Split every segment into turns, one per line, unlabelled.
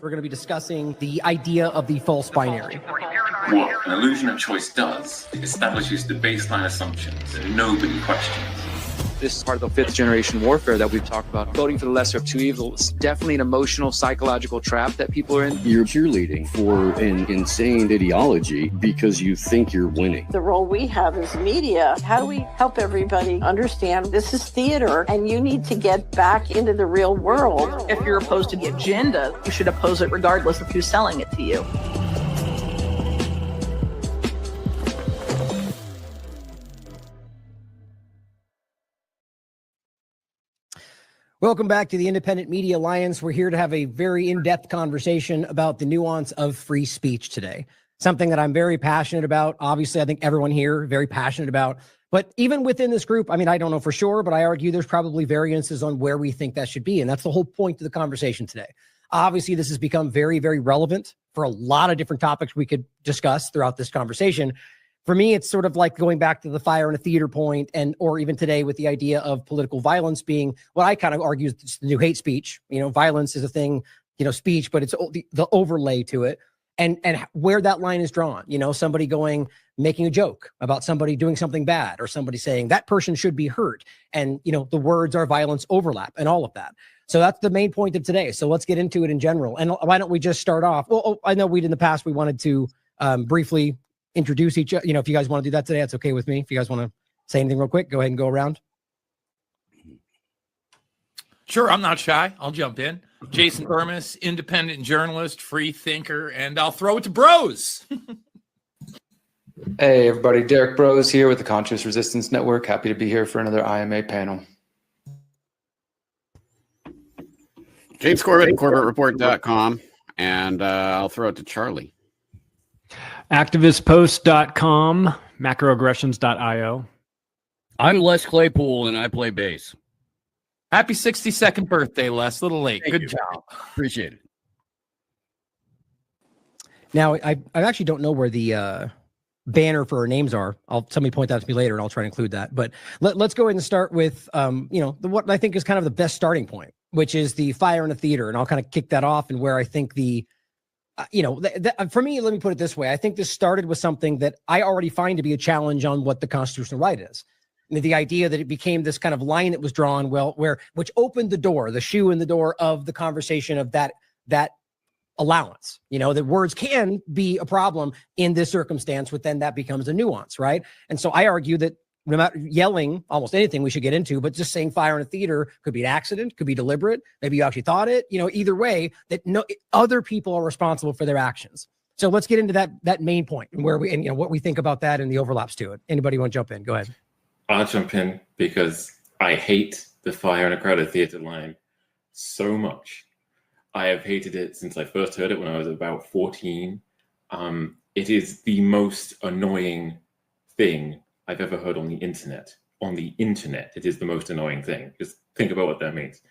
We're going to be discussing the idea of the false binary.
What an illusion of choice does, it establishes the baseline assumptions that nobody questions.
This is part of the fifth generation warfare that we've talked about. Voting for the lesser of two evils is definitely an emotional, psychological trap that people are in.
You're cheerleading for an insane ideology because you think you're winning.
The role we have as media, how do we help everybody understand this is theater and you need to get back into the real world?
If you're opposed to the agenda, you should oppose it regardless of who's selling it to you.
Welcome back to the Independent Media Alliance. We're here to have a very in-depth conversation about the nuance of free speech today. Something that I'm very passionate about. Obviously, I think everyone here very passionate about. But even within this group, I mean, I don't know for sure, but I argue there's probably variances on where we think that should be. And that's the whole point of the conversation today. Obviously, this has become very, very relevant for a lot of different topics we could discuss throughout this conversation. For me, it's sort of like going back to the fire in a theater point, and or even today with the idea of political violence being what I kind of argue is the new hate speech. You know, violence is a thing, you know, speech, but it's the overlay to it, and where that line is drawn. You know, somebody making a joke about somebody doing something bad, or somebody saying that person should be hurt, and you know, the words are violence overlap and all of that. So that's the main point of today. So let's get into it in general. And why don't we just start off? Well, I know in the past we wanted to briefly introduce each other. You know, if you guys want to do that today, that's okay with me. If you guys want to say anything real quick, go ahead and go around.
Sure, I'm not shy. I'll jump in. Jason Burmis, independent journalist, free thinker, and I'll throw it to Bros.
Hey, everybody. Derek Bros here with the Conscious Resistance Network. Happy to be here for another IMA panel.
James Corbett, CorbettReport.com, and I'll throw it to Charlie.
Activistpost.com, macroaggressions.io.
I'm Les Claypool, and I play bass.
Happy 62nd birthday, Les. A little late.
Thank
Good
you.
job.
Appreciate it.
Now, I actually don't know where the banner for our names are. Somebody point that out to me later, and I'll try to include that. But let's go ahead and start with, you know, what I think is kind of the best starting point, which is the fire in a theater. And I'll kind of kick that off, and where I think you know, for me, let me put it this way. I think this started with something that I already find to be a challenge on what the constitutional right is. And the idea that it became this kind of line that was drawn, which opened the door, the shoe in the door of the conversation of that allowance, you know, that words can be a problem in this circumstance, but then that becomes a nuance, right? And so I argue that no matter yelling, almost anything we should get into, but just saying fire in a theater could be an accident, could be deliberate. Maybe you actually thought it, you know, either way, that other people are responsible for their actions. So let's get into that main point and you know, what we think about that and the overlaps to it. Anybody want to jump in? Go ahead.
I'll jump in because I hate the fire in a crowded theater line so much. I have hated it since I first heard it when I was about 14. It is the most annoying thing I've ever heard on the internet. On the internet, it is the most annoying thing. Just think about what that means.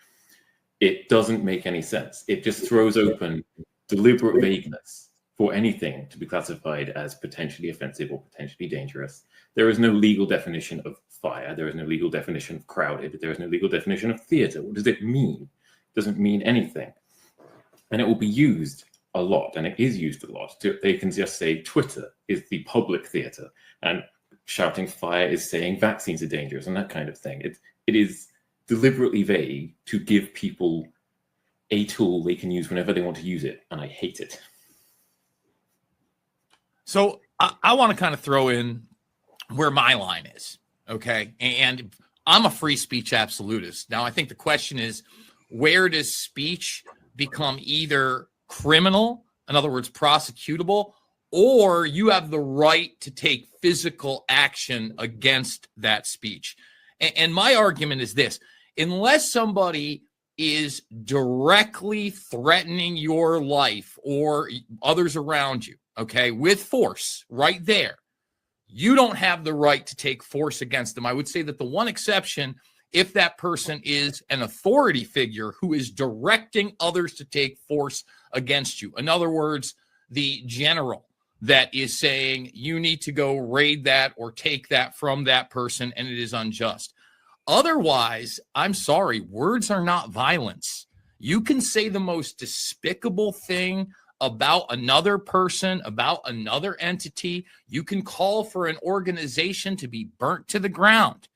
It doesn't make any sense. It just throws open deliberate vagueness for anything to be classified as potentially offensive or potentially dangerous. There is no legal definition of fire. There is no legal definition of crowded. There is no legal definition of theater. What does it mean? It doesn't mean anything. And it will be used a lot, and it is used a lot. They can just say Twitter is the public theater, and shouting fire is saying vaccines are dangerous and that kind of thing. It is deliberately vague to give people a tool they can use whenever they want to use it, and I hate it.
So I want to kind of throw in where my line is, okay? And I'm a free speech absolutist. Now, I think the question is, where does speech become either criminal, in other words, prosecutable, or you have the right to take physical action against that speech? And my argument is this: unless somebody is directly threatening your life or others around you, okay, with force right there, you don't have the right to take force against them. I would say that the one exception, if that person is an authority figure who is directing others to take force against you. In other words, the general that is saying you need to go raid that or take that from that person, and it is unjust. Otherwise, I'm sorry, words are not violence. You can say the most despicable thing about another person, about another entity. You can call for an organization to be burnt to the ground.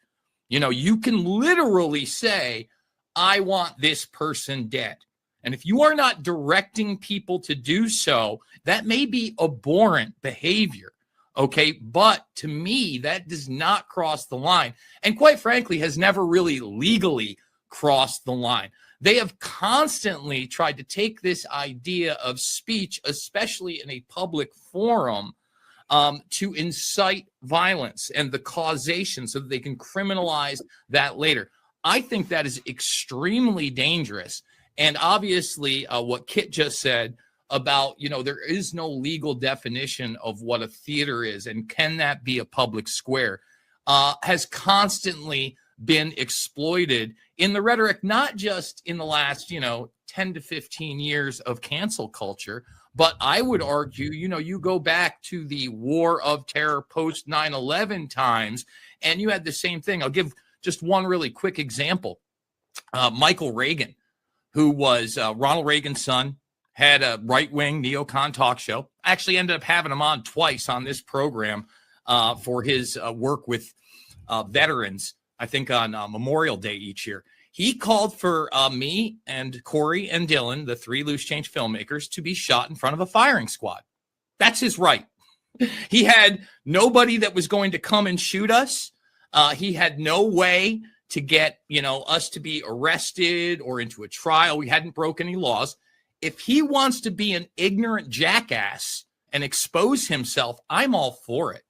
You know, you can literally say, I want this person dead. And if you are not directing people to do so, that may be abhorrent behavior. Okay. But to me, that does not cross the line. And quite frankly, has never really legally crossed the line. They have constantly tried to take this idea of speech, especially in a public forum, to incite violence and the causation so that they can criminalize that later. I think that is extremely dangerous. And obviously, what Kit just said about, you know, there is no legal definition of what a theater is and can that be a public square, has constantly been exploited in the rhetoric, not just in the last, 10 to 15 years of cancel culture, but I would argue, you go back to the war of terror post 9/11 times, and you had the same thing. I'll give just one really quick example. Michael Reagan, who was Ronald Reagan's son, had a right-wing neocon talk show. I actually ended up having him on twice on this program for his work with veterans, I think on Memorial Day each year. He called for me and Corey and Dylan, the three Loose Change filmmakers, to be shot in front of a firing squad. That's his right. He had nobody that was going to come and shoot us. He had no way to get, us to be arrested or into a trial. We hadn't broken any laws. If he wants to be an ignorant jackass and expose himself, I'm all for it.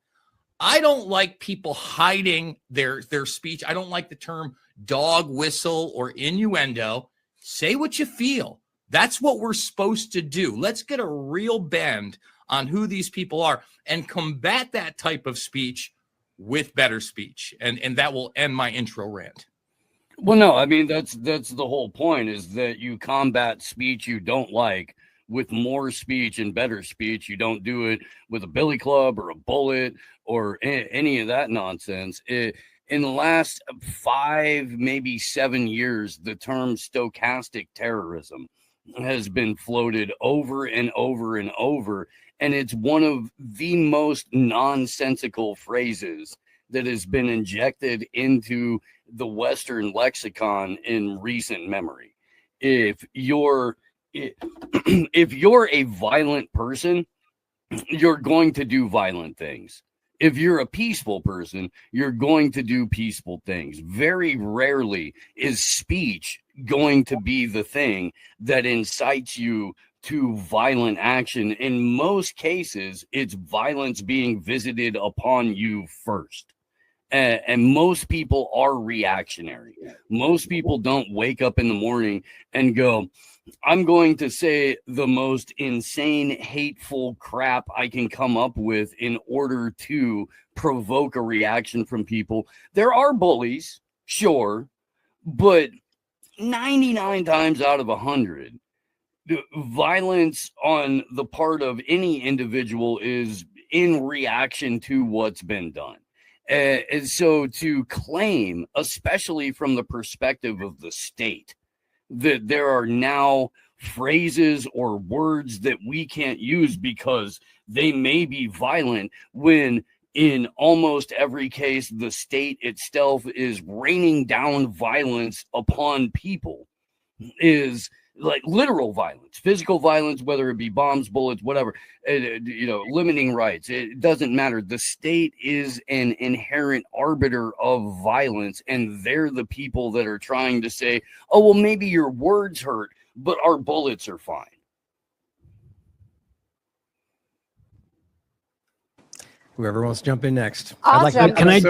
I don't like people hiding their speech. I don't like the term dog whistle or innuendo. Say what you feel. That's what we're supposed to do. Let's get a real bend on who these people are and combat that type of speech with better speech. And that will end my intro rant.
Well, no, I mean, that's the whole point, is that you combat speech you don't like with more speech and better speech. You don't do it with a billy club or a bullet or any of that nonsense. In the last 5, maybe 7 years, the term stochastic terrorism has been floated over and over and over. And it's one of the most nonsensical phrases that has been injected into the Western lexicon in recent memory. If you're a violent person, you're going to do violent things. If you're a peaceful person, you're going to do peaceful things. Very rarely is speech going to be the thing that incites you to violent action. In most cases, it's violence being visited upon you first. And most people are reactionary. Most people don't wake up in the morning and go, I'm going to say the most insane, hateful crap I can come up with in order to provoke a reaction from people. There are bullies, sure, but 99 times out of 100, violence on the part of any individual is in reaction to what's been done. And so to claim, especially from the perspective of the state, that there are now phrases or words that we can't use because they may be violent, when in almost every case, the state itself is raining down violence upon people, is like literal violence, physical violence, whether it be bombs, bullets, whatever, limiting rights. It doesn't matter. The state is an inherent arbiter of violence, and they're the people that are trying to say, oh, well, maybe your words hurt, but our bullets are fine.
Whoever wants to jump in next.
I'll jump
Can I?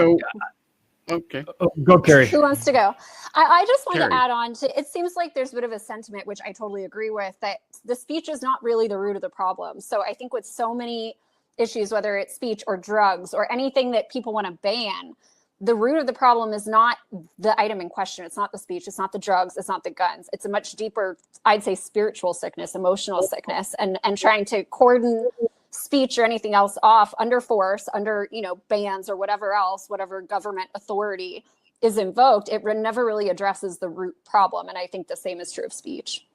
Okay.
Go, Carrie.
Who wants to go? I just want
Carrie.
to add on to, it seems like there's a bit of a sentiment, which I totally agree with, that the speech is not really the root of the problem. So I think with so many issues, whether it's speech or drugs or anything that people want to ban, the root of the problem is not the item in question. It's not the speech. It's not the drugs. It's not the guns. It's a much deeper, I'd say, spiritual sickness, emotional sickness, and trying to cordon speech or anything else off under force, under, bans or whatever else, whatever government authority is invoked. It never really addresses the root problem. And I think the same is true of speech.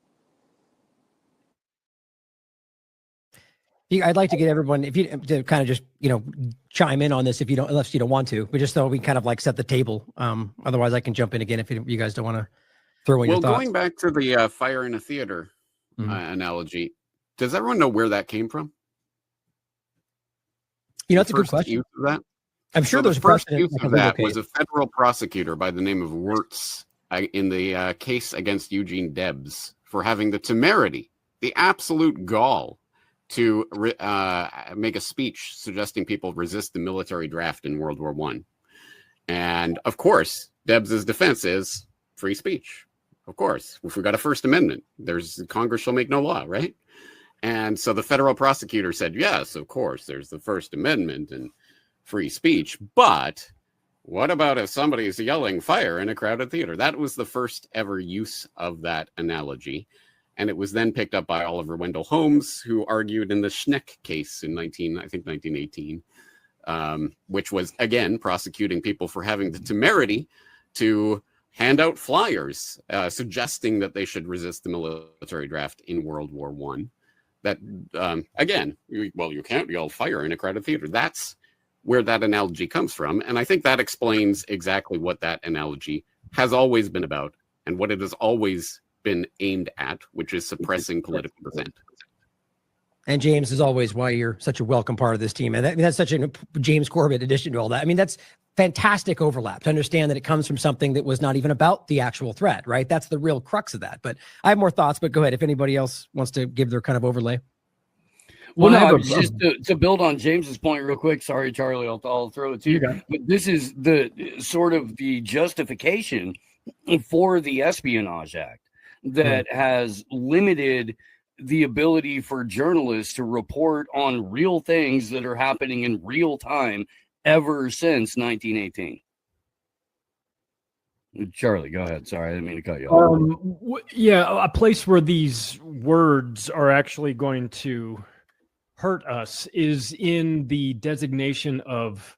I'd like to get everyone, if you to kind of just, chime in on this if you don't, unless you don't want to, but just so we kind of like set the table. Otherwise I can jump in again if you guys don't want to throw in your thoughts.
Going back to the fire in a theater analogy, does everyone know where that came from?
That's a good question.
Use of that?
I'm sure
the
there's
first
precedent.
use of that was a federal prosecutor by the name of Wirtz in the case against Eugene Debs for having the temerity, the absolute gall to make a speech suggesting people resist the military draft in World War I. And of course, Debs's defense is free speech. Of course, if we got a First Amendment, Congress shall make no law, right? And so the federal prosecutor said, yes, of course, there's the First Amendment and free speech. But what about if somebody is yelling fire in a crowded theater? That was the first ever use of that analogy. And it was then picked up by Oliver Wendell Holmes, who argued in the Schneck case in 1918, which was, again, prosecuting people for having the temerity to hand out flyers suggesting that they should resist the military draft in World War I. That, again, you can't yell fire in a crowded theater. That's where that analogy comes from. And I think that explains exactly what that analogy has always been about and what it has always been aimed at, which is suppressing political dissent.
And James, as always, why you're such a welcome part of this team. And that's such a James Corbett addition to all that. I mean, that's fantastic overlap to understand that it comes from something that was not even about the actual threat, right? That's the real crux of that. But I have more thoughts, but go ahead. If anybody else wants to give their kind of overlay.
Well, no, just to build on James's point real quick. Sorry, Charlie, I'll throw it to you. But this is the sort of the justification for the Espionage Act that has limited the ability for journalists to report on real things that are happening in real time ever since 1918. Charlie, go ahead. Sorry, I didn't mean to cut you off.
A place where these words are actually going to hurt us is in the designation of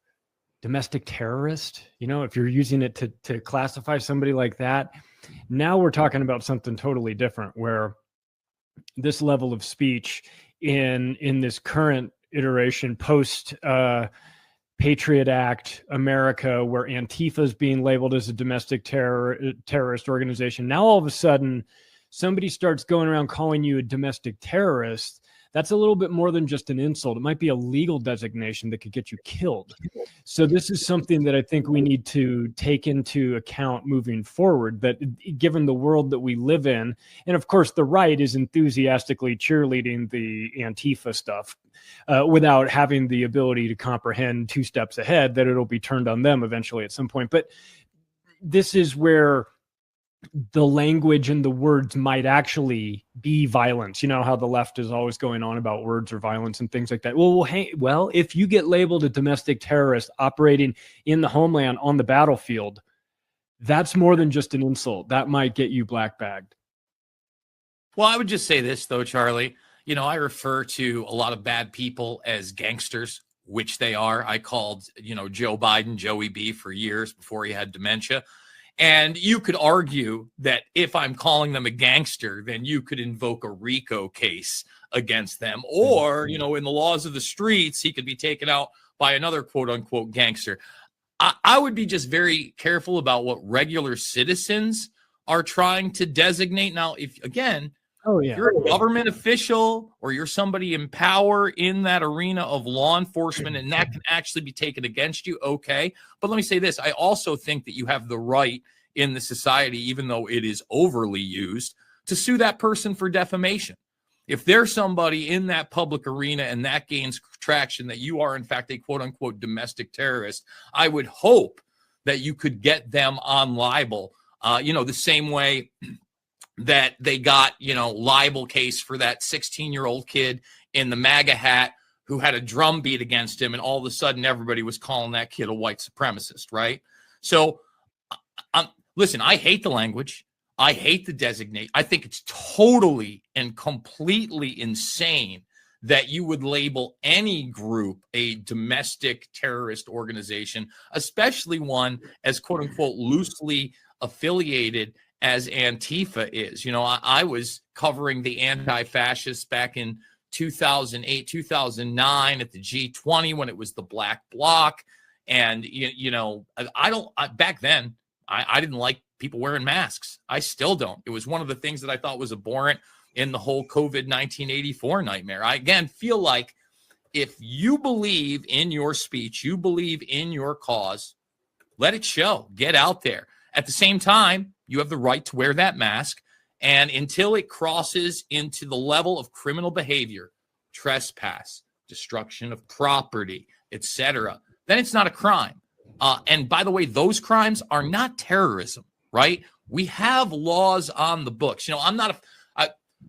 domestic terrorist. If you're using it to classify somebody like that, now we're talking about something totally different, where this level of speech in this current iteration post Patriot Act America, where Antifa is being labeled as a domestic terrorist organization. Now all of a sudden somebody starts going around calling you a domestic terrorist. That's a little bit more than just an insult. It might be a legal designation that could get you killed. So this is something that I think we need to take into account moving forward, that given the world that we live in, and of course the right is enthusiastically cheerleading the Antifa stuff without having the ability to comprehend 2 steps ahead that it'll be turned on them eventually at some point. But this is where the language and the words might actually be violence. You know how the left is always going on about words or violence and things like that. Well, if you get labeled a domestic terrorist operating in the homeland on the battlefield, that's more than just an insult. That might get you black bagged.
Well, I would just say this, though, Charlie. I refer to a lot of bad people as gangsters, which they are. I called, Joe Biden Joey B for years before he had dementia. And you could argue that if I'm calling them a gangster, then you could invoke a RICO case against them. Or, in the laws of the streets, he could be taken out by another quote unquote gangster. I would be just very careful about what regular citizens are trying to designate. Now, if you're a government official or you're somebody in power in that arena of law enforcement, and that can actually be taken against you, okay. But let me say this. I also think that you have the right in the society, even though it is overly used, to sue that person for defamation. If there's somebody in that public arena and that gains traction that you are, in fact, a quote-unquote domestic terrorist, I would hope that you could get them on libel, the same way that they got, libel case for that 16-year-old kid in the MAGA hat who had a drum beat against him, and all of a sudden everybody was calling that kid a white supremacist, right? So, listen, I hate the language. I hate the designate. I think it's totally and completely insane that you would label any group a domestic terrorist organization, especially one as quote-unquote loosely affiliated as Antifa is. I was covering the anti-fascists back in 2008, 2009 at the G20 when it was the black bloc. And, back then, I didn't like people wearing masks. I still don't. It was one of the things that I thought was abhorrent in the whole COVID 1984 nightmare. I, again, feel like if you believe in your speech, you believe in your cause, let it show. Get out there. At the same time, you have the right to wear that mask. And until it crosses into the level of criminal behavior, trespass, destruction of property, etc., then it's not a crime. And by the way, those crimes are not terrorism, right? We have laws on the books.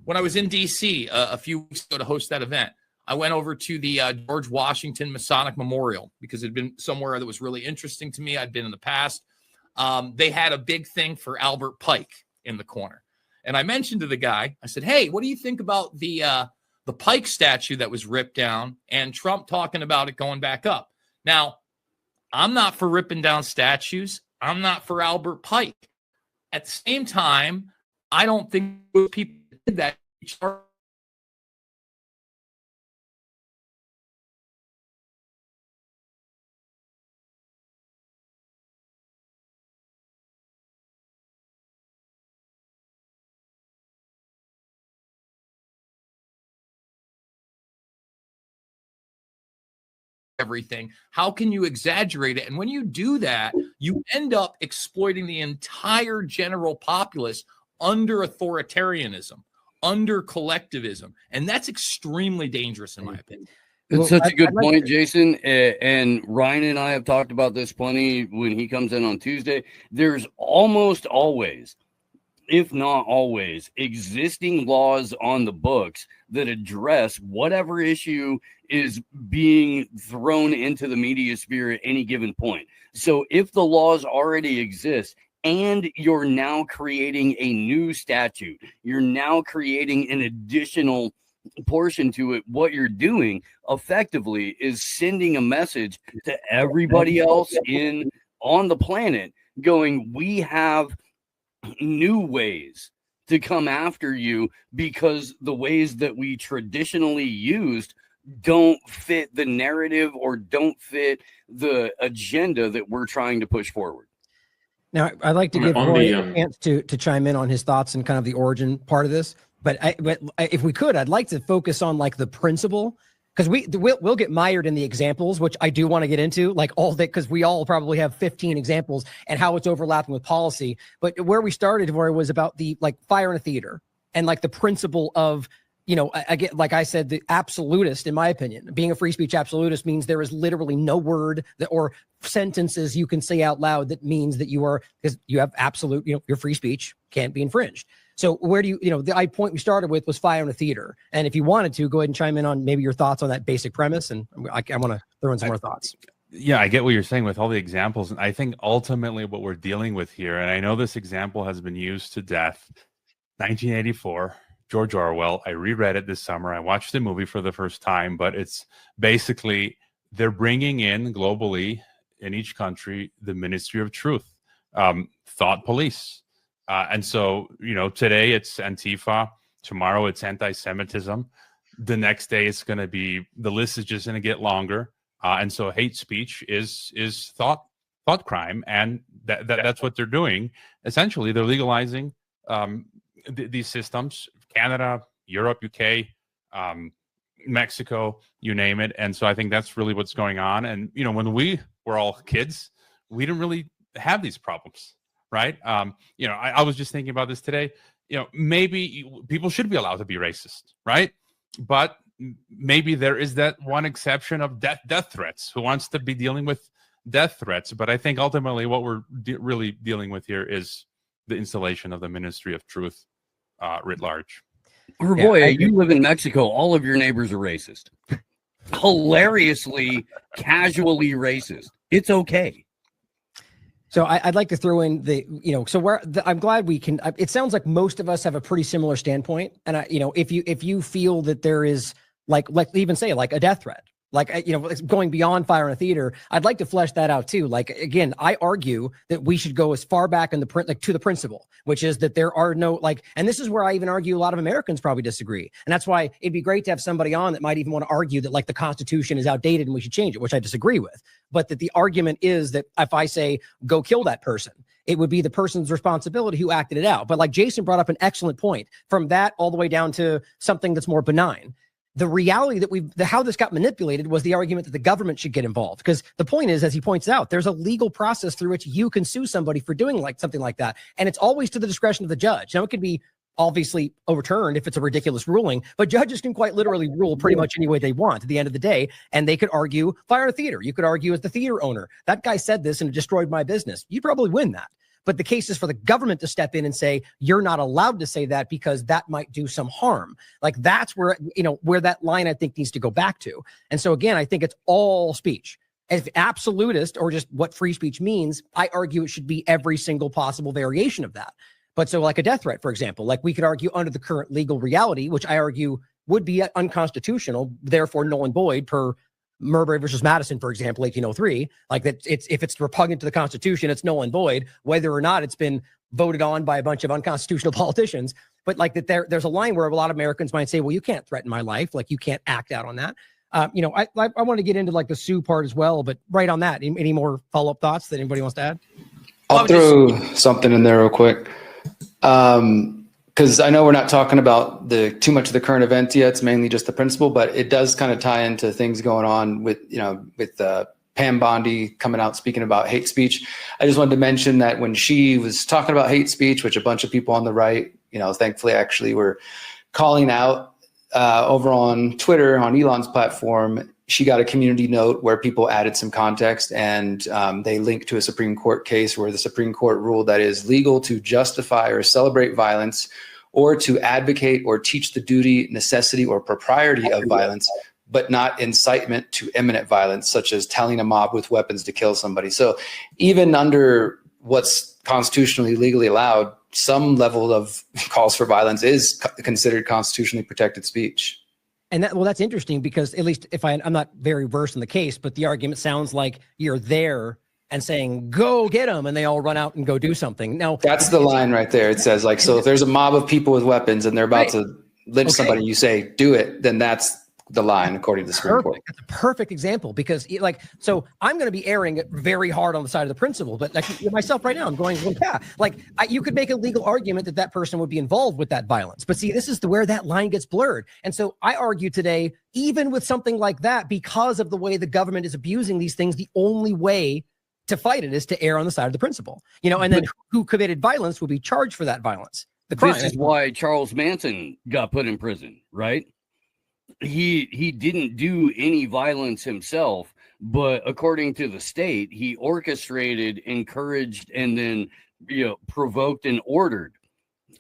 When I was in D.C. A few weeks ago to host that event, I went over to the George Washington Masonic Memorial because it had been somewhere that was really interesting to me. I'd been in the past. They had a big thing for Albert Pike in the corner. And I mentioned to the guy, I said, hey, what do you think about the Pike statue that was ripped down and Trump talking about it going back up? Now, I'm not for ripping down statues. I'm not for Albert Pike. At the same time, I don't think people did that. Everything. How can you exaggerate it? And when you do that, you end up exploiting the entire general populace under authoritarianism, under collectivism. And that's extremely dangerous, in my opinion.
It's such a good point, Jason. And Ryan and I have talked about this plenty when he comes in on Tuesday. There's almost always, if not always, existing laws on the books that address whatever issue is being thrown into the media sphere at any given point. So if the laws already exist and you're now creating a new statute, you're now creating an additional portion to it, what you're doing effectively is sending a message to everybody else on the planet going, we have new ways to come after you because the ways that we traditionally used don't fit the narrative or don't fit the agenda that we're trying to push forward.
Now, I'd like to give Roy a chance to chime in on his thoughts and kind of the origin part of this. But if we could, I'd like to focus on like the principle, because we'll get mired in the examples, which I do want to get into, like all that, because we all probably have 15 examples and how it's overlapping with policy. But where we started, where it was about the like fire in a theater and like the principle of, again, like I said, the absolutist, in my opinion, being a free speech absolutist means there is literally no word or sentences you can say out loud that means that you are, because you have absolute, your free speech can't be infringed. So where do the point we started with was fire in a theater. And if you wanted to, go ahead and chime in on maybe your thoughts on that basic premise. And I want to throw in some more thoughts.
Yeah, I get what you're saying with all the examples. And I think ultimately what we're dealing with here, and I know this example has been used to death, 1984, George Orwell. I reread it this summer. I watched the movie for the first time, but it's basically they're bringing in globally in each country the Ministry of Truth, thought police. And so, today it's Antifa. Tomorrow it's anti-Semitism. The next day it's going to be, the list is just going to get longer. And so hate speech is thought crime. And that's what they're doing. Essentially, they're legalizing these systems, Canada, Europe, UK, Mexico, you name it. And so I think that's really what's going on. And, when we were all kids, we didn't really have these problems. Right. I was just thinking about this today. Maybe people should be allowed to be racist. Right. But maybe there is that one exception of death threats. Who wants to be dealing with death threats? But I think ultimately what we're really dealing with here is the installation of the Ministry of Truth writ large.
Boy, you live in Mexico. All of your neighbors are racist. Hilariously, casually racist. It's okay.
So I'd like to throw in I'm glad we can. It sounds like most of us have a pretty similar standpoint, and if you feel that there is like even say like a death threat, Like, it's going beyond fire in a theater. I'd like to flesh that out too. Like, again, I argue that we should go as far back in the print, like to the principle, which is that there are no, like, and this is where I even argue a lot of Americans probably disagree. And that's why it'd be great to have somebody on that might even want to argue that like the Constitution is outdated and we should change it, which I disagree with. But that the argument is that if I say, go kill that person, it would be the person's responsibility who acted it out. But like Jason brought up an excellent point, from that all the way down to something that's more benign. The reality that how this got manipulated was the argument that the government should get involved. Because the point is, as he points out, there's a legal process through which you can sue somebody for doing like something like that. And it's always to the discretion of the judge. Now, it could be obviously overturned if it's a ridiculous ruling, but judges can quite literally rule pretty much any way they want at the end of the day. And they could argue fire in a theater. You could argue as the theater owner, that guy said this and it destroyed my business. You probably win that. But the case is for the government to step in and say, you're not allowed to say that because that might do some harm. Like that's where, where that line I think needs to go back to. And so again, I think it's all speech. If absolutist or just what free speech means, I argue it should be every single possible variation of that. But so like a death threat, for example, like we could argue under the current legal reality, which I argue would be unconstitutional, therefore null and void per Marbury versus Madison, for example, 1803, like that if it's repugnant to the Constitution, it's null and void, whether or not it's been voted on by a bunch of unconstitutional politicians. But like that there's a line where a lot of Americans might say, well, you can't threaten my life. Like you can't act out on that. I want to get into like the sue part as well, but right on that, any more follow-up thoughts that anybody wants to add?
I'll throw something in there real quick. Because I know we're not talking about too much of the current event yet. It's mainly just the principle, but it does kind of tie into things going on with Pam Bondi coming out speaking about hate speech. I just wanted to mention that when she was talking about hate speech, which a bunch of people on the right, thankfully actually were calling out over on Twitter, on Elon's platform, she got a community note where people added some context and they linked to a Supreme Court case where the Supreme Court ruled that it is legal to justify or celebrate violence or to advocate or teach the duty, necessity, or propriety of violence, but not incitement to imminent violence, such as telling a mob with weapons to kill somebody. So even under what's constitutionally legally allowed, some level of calls for violence is considered constitutionally protected speech.
And that's interesting because at least if I'm not very versed in the case, but the argument sounds like you're there and saying, go get them, and they all run out and go do something. Now
that's the line right there. It says like, so if there's a mob of people with weapons and they're about to lynch somebody, you say, do it, then that's the line according to the Supreme Court.
That's a perfect example because so I'm going to be airing it very hard on the side of the principle, but like myself right now, I'm going, well, yeah, like you could make a legal argument that person would be involved with that violence. But see, this is where that line gets blurred. And so I argue today, even with something like that, because of the way the government is abusing these things, the only way to fight it is to err on the side of the principle, and then who committed violence will be charged for that violence. The crime.
This is why Charles Manson got put in prison, right? He didn't do any violence himself, but according to the state, he orchestrated, encouraged, and then provoked and ordered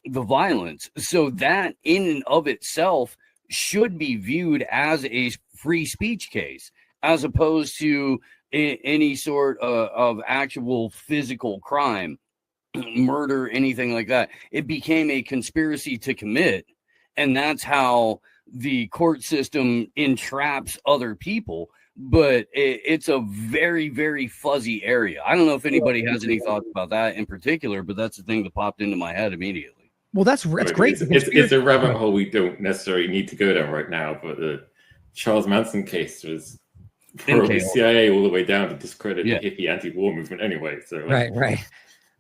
the violence. So that in and of itself should be viewed as a free speech case, as opposed to any sort of actual physical crime, murder, anything like that. It became a conspiracy to commit, and that's how the court system entraps other people. But it's a very, very fuzzy area. I don't know if anybody has any thoughts about that in particular, but that's the thing that popped into my head immediately.
Well, that's great.
It's a rabbit hole we don't necessarily need to go down right now, but the Charles Manson case was from the CIA all the way down to discredit the hippie anti-war movement anyway. So
right.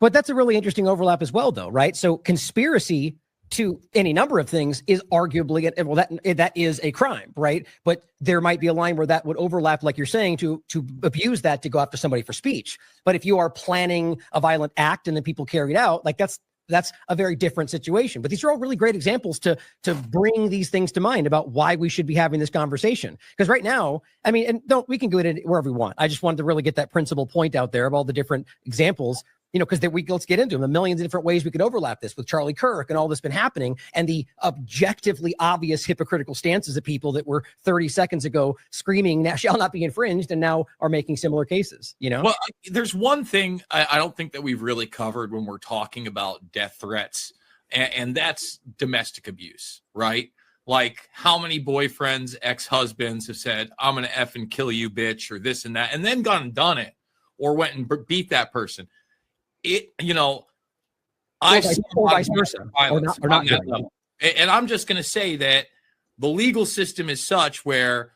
But that's a really interesting overlap as well, though, right? So conspiracy to any number of things is arguably, that is a crime, right? But there might be a line where that would overlap, like you're saying, to abuse that to go after somebody for speech. But if you are planning a violent act and then people carry it out, like that's a very different situation. But these are all really great examples to bring these things to mind about why we should be having this conversation. Because right now, we can go in wherever we want. I just wanted to really get that principal point out there of all the different examples, because let's get into them. The millions of different ways we could overlap this with Charlie Kirk and all this been happening, and the objectively obvious hypocritical stances of people that were 30 seconds ago screaming "Now shall not be infringed" and now are making similar cases. Well,
there's one thing I don't think that we've really covered when we're talking about death threats, and that's domestic abuse, right? Like, how many boyfriends, ex-husbands have said, I'm going to effing kill you, bitch, or this and that, and then gone and done it, or went and beat that person. It, you know, I've seen
vice versa,
violence
or not
on that level. And I'm just going to say that the legal system is such where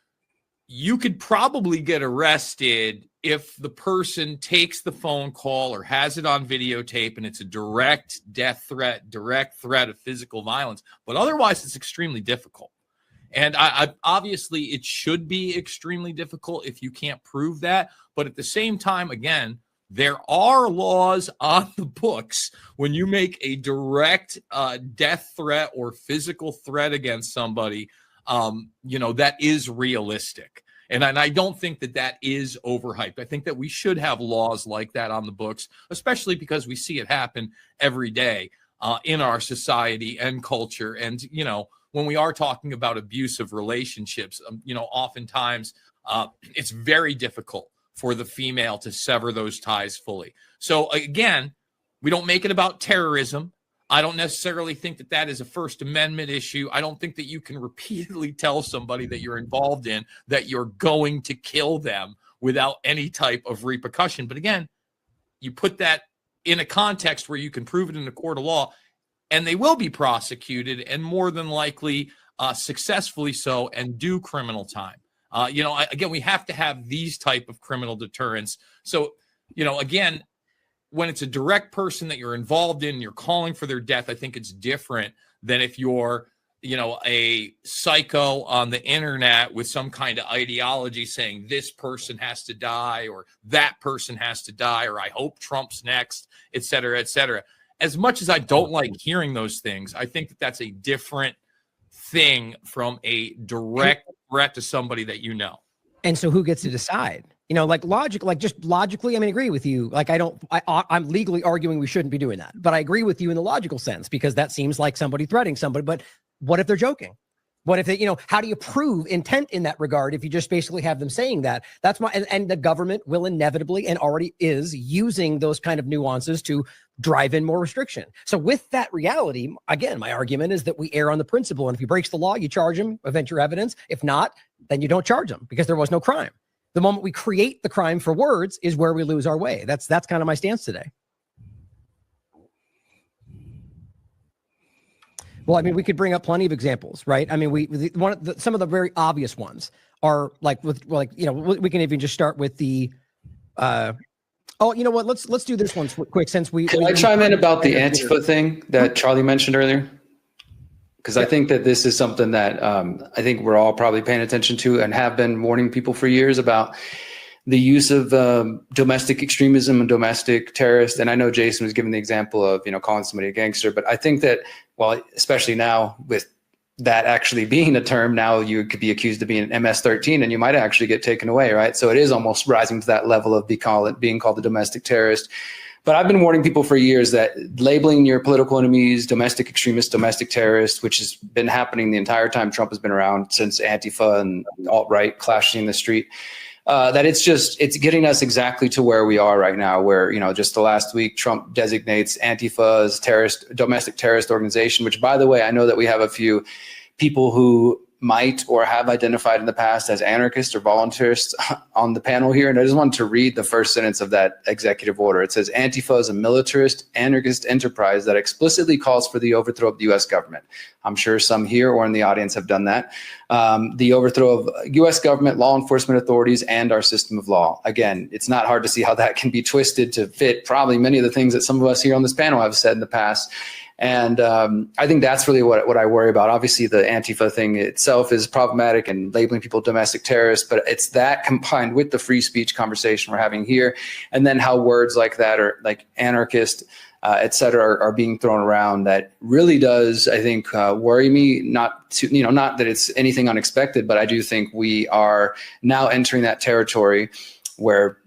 you could probably get arrested if the person takes the phone call or has it on videotape and it's a direct death threat, direct threat of physical violence. But otherwise, it's extremely difficult. And I obviously, it should be extremely difficult if you can't prove that. But at the same time, again, there are laws on the books when you make a direct death threat or physical threat against somebody, you know, that is realistic. And I don't think that that is overhyped. I think that we should have laws like that on the books, especially because we see it happen every day in our society and culture. And, you know, when we are talking about abusive relationships, you know, oftentimes it's very difficult for the female to sever those ties fully. So again, we don't make it about terrorism. I don't necessarily think that that is a First Amendment issue. I don't think that you can repeatedly tell somebody that you're involved in that you're going to kill them without any type of repercussion. But again, you put that in a context where you can prove it in a court of law, and they will be prosecuted, and more than likely successfully so, and do criminal time. You know, again, we have to have these type of criminal deterrence. So, you know, again, when it's a direct person that you're involved in, you're calling for their death, I think it's different than if you're, you know, a psycho on the internet with some kind of ideology saying this person has to die or that person has to die or I hope Trump's next, et cetera, et cetera. As much as I don't like hearing those things, I think that that's a different thing from a direct threat to somebody that you know.
And so who gets to decide? You know, like just logically, I mean, I agree with you. Like, I'm legally arguing we shouldn't be doing that, but I agree with you in the logical sense, because that seems like somebody threatening somebody. But what if they're joking? What if they, you know, how do you prove intent in that regard if you just basically have them saying that? That's my, and the government will inevitably and already is using those kind of nuances to drive in more restriction. So with that reality, again, my argument is that we err on the principle. And if he breaks the law, you charge him, event your evidence. If not, then you don't charge him because there was no crime. The moment we create the crime for words is where we lose our way. That's kind of my stance today. Well, I mean, we could bring up plenty of examples, right? I mean, some of the very obvious ones are like you know, we can even just start with the. Oh, you know what? Let's do this one quick since we.
Can I chime in about the Antifa thing that Charlie mentioned earlier? Because I think that this is something that I think we're all probably paying attention to and have been warning people for years about the use of domestic extremism and domestic terrorists. And I know Jason was giving the example of, you know, calling somebody a gangster, but I think that, well, especially now with that actually being a term, now you could be accused of being an MS-13 and you might actually get taken away, right? So it is almost rising to that level of being called a domestic terrorist. But I've been warning people for years that labeling your political enemies domestic extremists, domestic terrorists, which has been happening the entire time Trump has been around, since Antifa and alt-right clashing in the street, that it's getting us exactly to where we are right now, where, you know, just the last week, Trump designates Antifa as domestic terrorist organization, which, by the way, I know that we have a few people who might or have identified in the past as anarchists or voluntarists on the panel here. And I just wanted to read the first sentence of that executive order. It says, Antifa is a militarist, anarchist enterprise that explicitly calls for the overthrow of the U.S. government. I'm sure some here or in the audience have done that. The overthrow of U.S. government, law enforcement authorities, and our system of law. Again, it's not hard to see how that can be twisted to fit probably many of the things that some of us here on this panel have said in the past. And I think that's really what I worry about. Obviously, the Antifa thing itself is problematic and labeling people domestic terrorists, but it's that combined with the free speech conversation we're having here, and then how words like that are like anarchist, et cetera, are being thrown around that really does, I think, worry me. Not that it's anything unexpected, but I do think we are now entering that territory where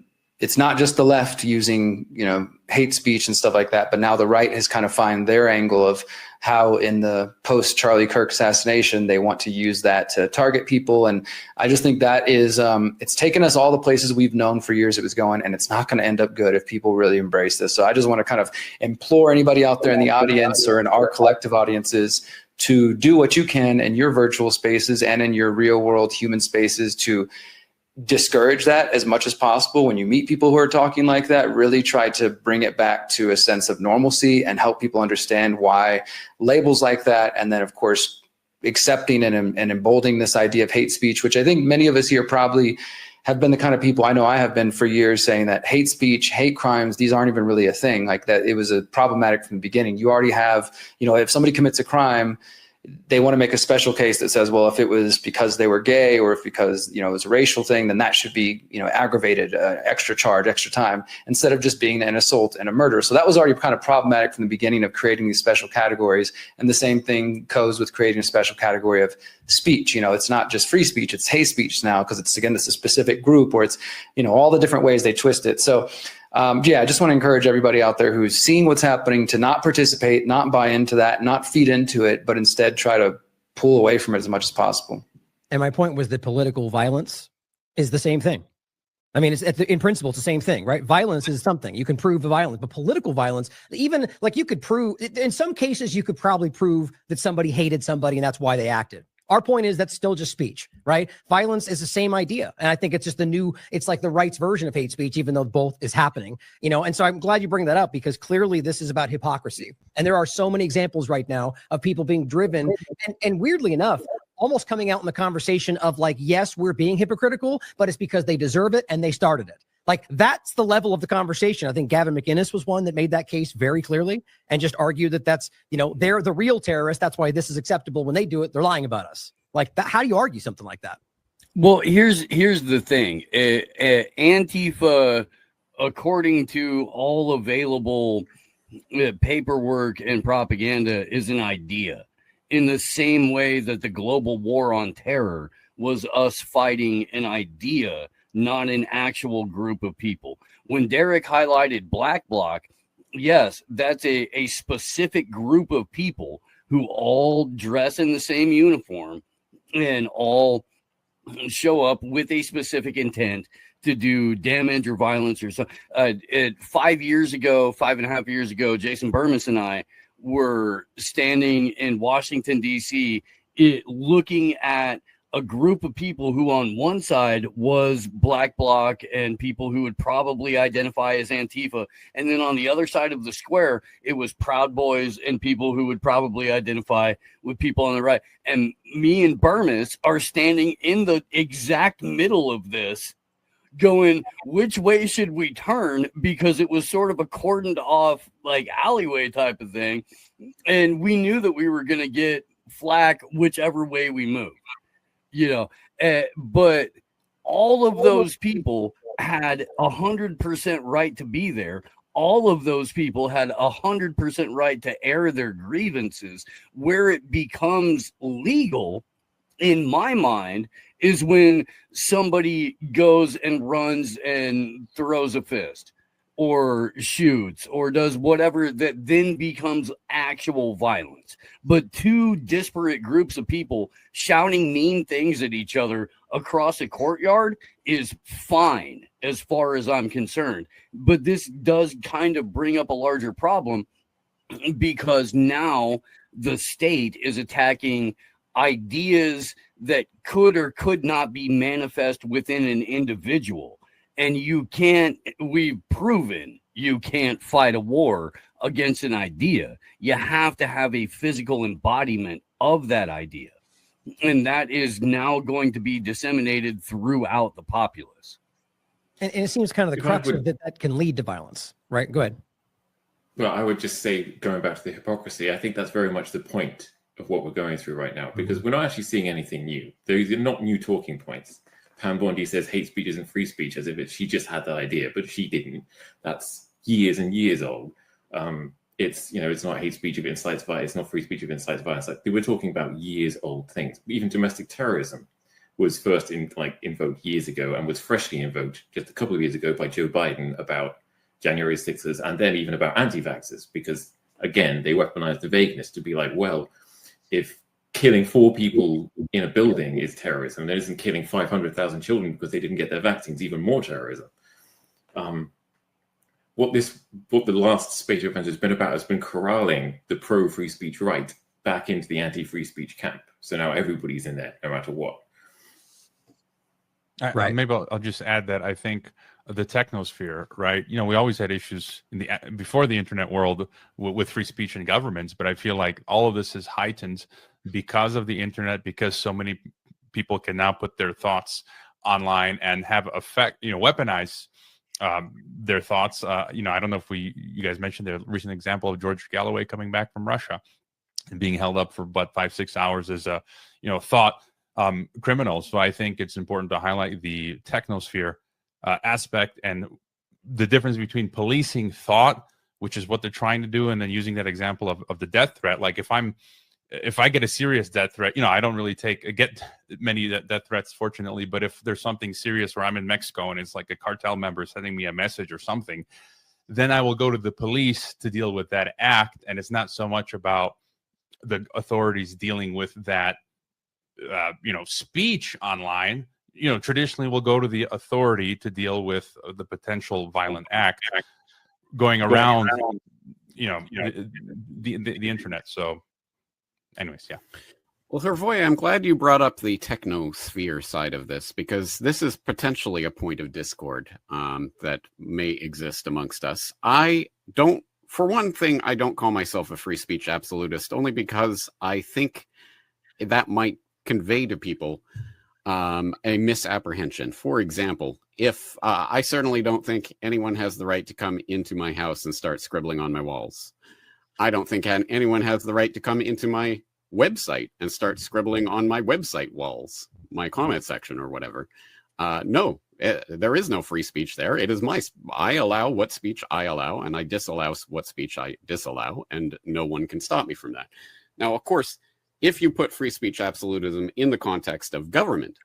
it's not just the left using, you know, hate speech and stuff like that, but now the right has kind of find their angle of how in the post Charlie Kirk assassination, they want to use that to target people. And I just think that is, it's taken us all the places we've known for years it was going, and it's not going to end up good if people really embrace this. So I just want to kind of implore anybody out there in the audience or in our collective audiences to do what you can in your virtual spaces and in your real world human spaces to discourage that as much as possible. When you meet people who are talking like that, really try to bring it back to a sense of normalcy and help people understand why labels like that. And then, of course, accepting and emboldening this idea of hate speech, which I think many of us here probably have been the kind of people, I know I have been for years, saying that hate speech, hate crimes, these aren't even really a thing. Like that, it was a problematic from the beginning. You already have, if somebody commits a crime, they want to make a special case that says, well, if it was because they were gay or if because, it was a racial thing, then that should be, aggravated, extra charge, extra time, instead of just being an assault and a murder. So that was already kind of problematic from the beginning of creating these special categories. And the same thing goes with creating a special category of speech. It's not just free speech, it's hate speech now, because it's, again, this is a specific group, or it's, all the different ways they twist it. So I just want to encourage everybody out there who's seeing what's happening to not participate, not buy into that, not feed into it, but instead try to pull away from it as much as possible.
And my point was that political violence is the same thing. I mean, in principle, it's the same thing, right? Violence is something. You can prove the violence, but political violence, even like you could prove, in some cases, you could probably prove that somebody hated somebody and that's why they acted. Our point is that's still just speech, right? Violence is the same idea. And I think it's just it's like the right's version of hate speech, even though both is happening, And so I'm glad you bring that up, because clearly this is about hypocrisy. And there are so many examples right now of people being driven. And weirdly enough, almost coming out in the conversation of like, yes, we're being hypocritical, but it's because they deserve it and they started it. Like, that's the level of the conversation. I think Gavin McInnes was one that made that case very clearly and just argued that that's, they're the real terrorists. That's why this is acceptable. When they do it, they're lying about us. Like that. How do you argue something like that?
Well, here's the thing. Antifa, according to all available paperwork and propaganda, is an idea, in the same way that the global war on terror was us fighting an idea, not an actual group of people. When Derek highlighted Black Bloc, yes, that's a specific group of people who all dress in the same uniform and all show up with a specific intent to do damage or violence or so. 5.5 years ago, Jason Burmis and I were standing in Washington, D.C., looking at a group of people who on one side was Black Bloc and people who would probably identify as Antifa. And then on the other side of the square, it was Proud Boys and people who would probably identify with people on the right. And me and Burmis are standing in the exact middle of this, going, which way should we turn? Because it was sort of a cordoned off like alleyway type of thing. And we knew that we were going to get flack whichever way we moved. But all of those people had 100% right to be there. All of those people had 100% right to air their grievances. Where it becomes legal, in my mind, is when somebody goes and runs and throws a fist or shoots or does whatever that then becomes actual violence. But two disparate groups of people shouting mean things at each other across a courtyard is fine as far as I'm concerned. But this does kind of bring up a larger problem, because now the state is attacking ideas that could or could not be manifest within an individual. And we've proven you can't fight a war against an idea. You have to have a physical embodiment of that idea. And that is now going to be disseminated throughout the populace.
And it seems kind of the crux of that can lead to violence, right? Go ahead.
Well, I would just say, going back to the hypocrisy, I think that's very much the point of what we're going through right now, because we're not actually seeing anything new. These are not new talking points. Pam Bondi says hate speech isn't free speech, as if she just had that idea, but she didn't. That's years and years old. It's not hate speech if it incites violence. It's not free speech if it incites violence. Like, we're talking about years old things. Even domestic terrorism was first invoked years ago and was freshly invoked just a couple of years ago by Joe Biden about January 6th, and then even about anti-vaxxers, because again, they weaponized the vagueness to be like, well, if killing 4 people in a building is terrorism, then isn't killing 500,000 children because they didn't get their vaccines even more terrorism? What the last spate of events has been about has been corralling the pro-free speech right back into the anti-free speech camp. So now everybody's in there, no matter what.
Right.
Maybe I'll just add that I think the technosphere, right? You know, we always had issues in the before the internet world with free speech and governments, but I feel like all of this is heightened because of the internet, because so many people can now put their thoughts online and have effect, you know, weaponize their thoughts. You know, I don't know if you guys mentioned the recent example of George Galloway coming back from Russia and being held up for about 5-6 hours as a, you know, thought criminal. So I think it's important to highlight the technosphere aspect and the difference between policing thought, which is what they're trying to do, and then using that example of the death threat. Like if I get a serious death threat, you know, I don't really get many death threats, fortunately, but if there's something serious where I'm in Mexico and it's like a cartel member sending me a message or something, then I will go to the police to deal with that act. And it's not so much about the authorities dealing with that, you know, speech online. You know, traditionally we'll go to the authority to deal with the potential violent act going around, you know, the internet. So anyways, yeah.
Well, Hervoy, I'm glad you brought up the technosphere side of this, because this is potentially a point of discord that may exist amongst us. For one thing, I don't call myself a free speech absolutist, only because I think that might convey to people a misapprehension. For example, if I certainly don't think anyone has the right to come into my house and start scribbling on my walls. I don't think anyone has the right to come into my website and start scribbling on my website walls, my comment section or whatever. No, there is no free speech there. It is I allow what speech I allow, and I disallow what speech I disallow, and no one can stop me from that. Now, of course, if you put free speech absolutism in the context of government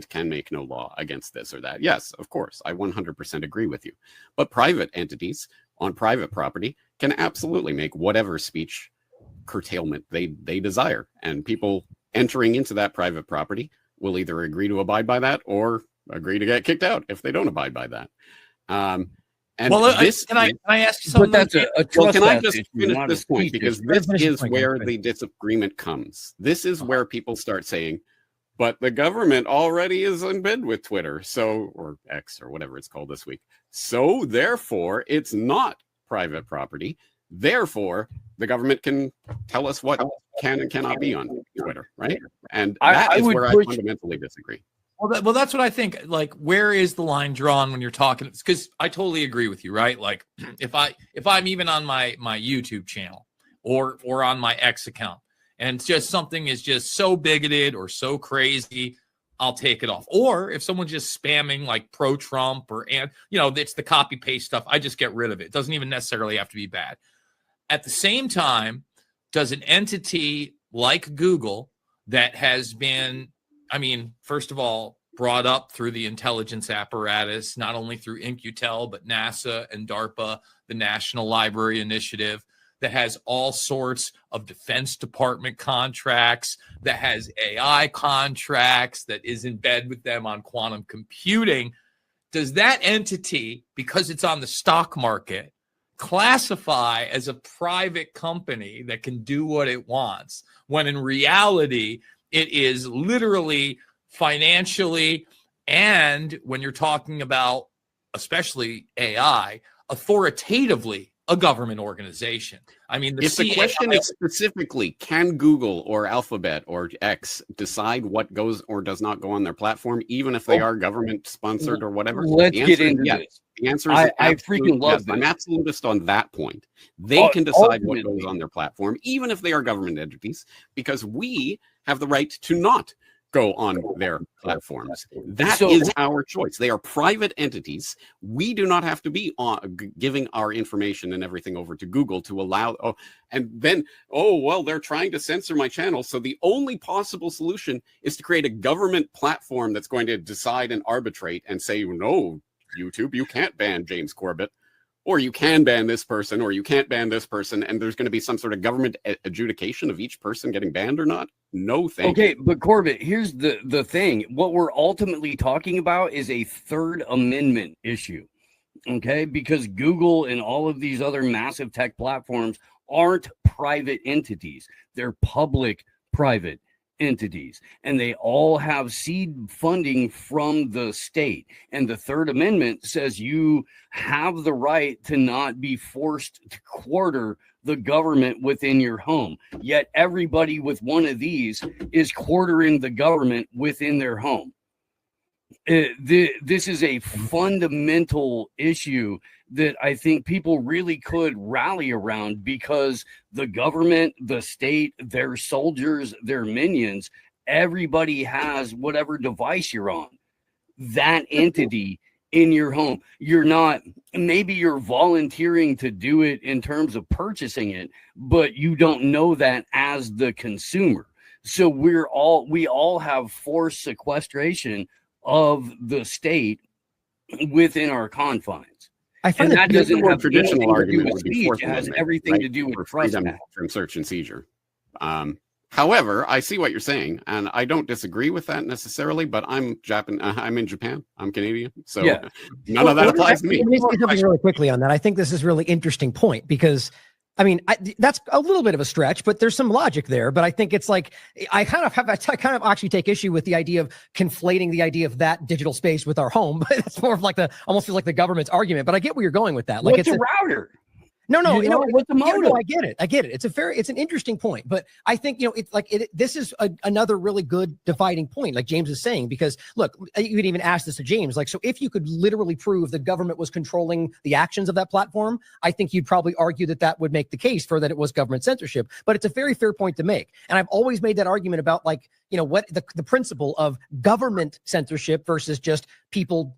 can make no law against this or that. Yes, of course, I 100% agree with you. But private entities on private property can absolutely make whatever speech curtailment they desire. And people entering into that private property will either agree to abide by that or agree to get kicked out if they don't abide by that. And
well, can I ask you something?
But that's a trust.
Can I just finish this point? Because this is where the disagreement comes. This is where people start saying, but the government already is in bed with Twitter, so, or X or whatever it's called this week. So therefore, it's not private property. Therefore, the government can tell us what can and cannot be on Twitter, right? And that is where I fundamentally disagree.
Well, that's what I think. Like, where is the line drawn when you're talking? Because I totally agree with you, right? Like, if I'm even on my YouTube channel or on my X account, and it's just something is just so bigoted or so crazy, I'll take it off. Or if someone's just spamming like pro-Trump and you know, it's the copy paste stuff, I just get rid of it. It doesn't even necessarily have to be bad. At the same time, does an entity like Google that has been, I mean, first of all, brought up through the intelligence apparatus, not only through InQtel, but NASA and DARPA, the National Library Initiative, that has all sorts of Defense Department contracts, that has AI contracts, that is in bed with them on quantum computing. Does that entity, because it's on the stock market, classify as a private company that can do what it wants, when in reality, it is literally financially, and when you're talking about, especially AI, authoritatively, a government organization? I mean,
the question is specifically, can Google or Alphabet or X decide what goes or does not go on their platform, even if they are government sponsored or whatever?
Let's get into this.
The answer is
I freaking love
yes. I'm absolutist on that point. They can decide what goes on their platform, even if they are government entities, because we have the right to not go on their platforms. That is our choice. They are private entities. We do not have to be giving our information and everything over to Google to allow, they're trying to censor my channel. So the only possible solution is to create a government platform that's going to decide and arbitrate and say, no, YouTube, you can't ban James Corbett, or you can ban this person, or you can't ban this person, and there's going to be some sort of government adjudication of each person getting banned or not. No, thank you.
Okay, but Corbett, here's the thing. What we're ultimately talking about is a Third Amendment issue, okay? Because Google and all of these other massive tech platforms aren't private entities. They're public private entities, and they all have seed funding from the state. And the Third Amendment says you have the right to not be forced to quarter the government within your home. Yet everybody with one of these is quartering the government within their home. This is a fundamental issue that I think people really could rally around, because the government, the state, their soldiers, their minions, everybody has whatever device you're on, that entity in your home. You're not, maybe you're volunteering to do it in terms of purchasing it, but you don't know that as the consumer. So we all have forced sequestration of the state within our confines.
I find
and that doesn't have
traditional argument
with speech. It has everything to do with
freedom from search and seizure. However, I see what you're saying, and I don't disagree with that necessarily. But I'm in Japan. I'm Canadian, so none of that applies to me.
Let me say something really quickly on that. I think this is a really interesting point, because I mean, that's a little bit of a stretch, but there's some logic there. But I think it's like, I kind of actually take issue with the idea of conflating the idea of that digital space with our home. But it's more of like almost feels like the government's argument. But I get where you're going with that. Like,
what's a router?
No,
what's the motive?
No, I get it. It's an interesting point, but I think, it's like, this is another really good dividing point, like James is saying, because look, you could even ask this to James, like, so if you could literally prove the government was controlling the actions of that platform, I think you'd probably argue that would make the case for that it was government censorship. But it's a very fair point to make. And I've always made that argument about, like, what the principle of government censorship versus just people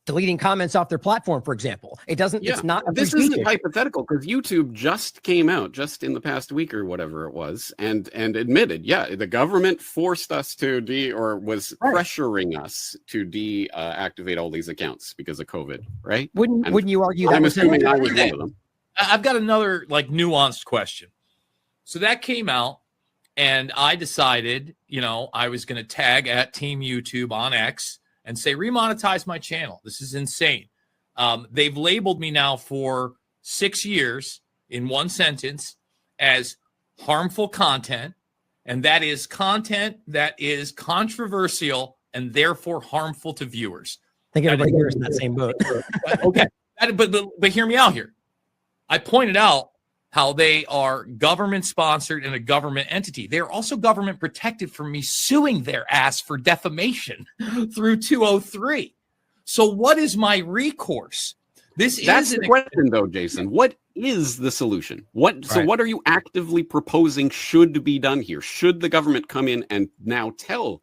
deleting comments off their platform, for example. It's not a
this isn't hypothetical, because YouTube just came out just in the past week or whatever it was, and admitted, the government forced us to was pressuring us to deactivate all these accounts because of COVID, right?
Wouldn't you argue that?
I'm assuming I was one of them.
I've got another nuanced question. So that came out, and I decided, I was going to tag at Team YouTube on X and say, remonetize my channel. This is insane. They've labeled me now for 6 years in one sentence as harmful content, and that is content that is controversial and therefore harmful to viewers.
I think everybody here is in that same boat.
Okay, but hear me out here. I pointed out how they are government-sponsored and a government entity. They are also government-protected from me suing their ass for defamation through 203. So what is my recourse?
That's the question, though, Jason. What is the solution? So what are you actively proposing should be done here? Should the government come in and now tell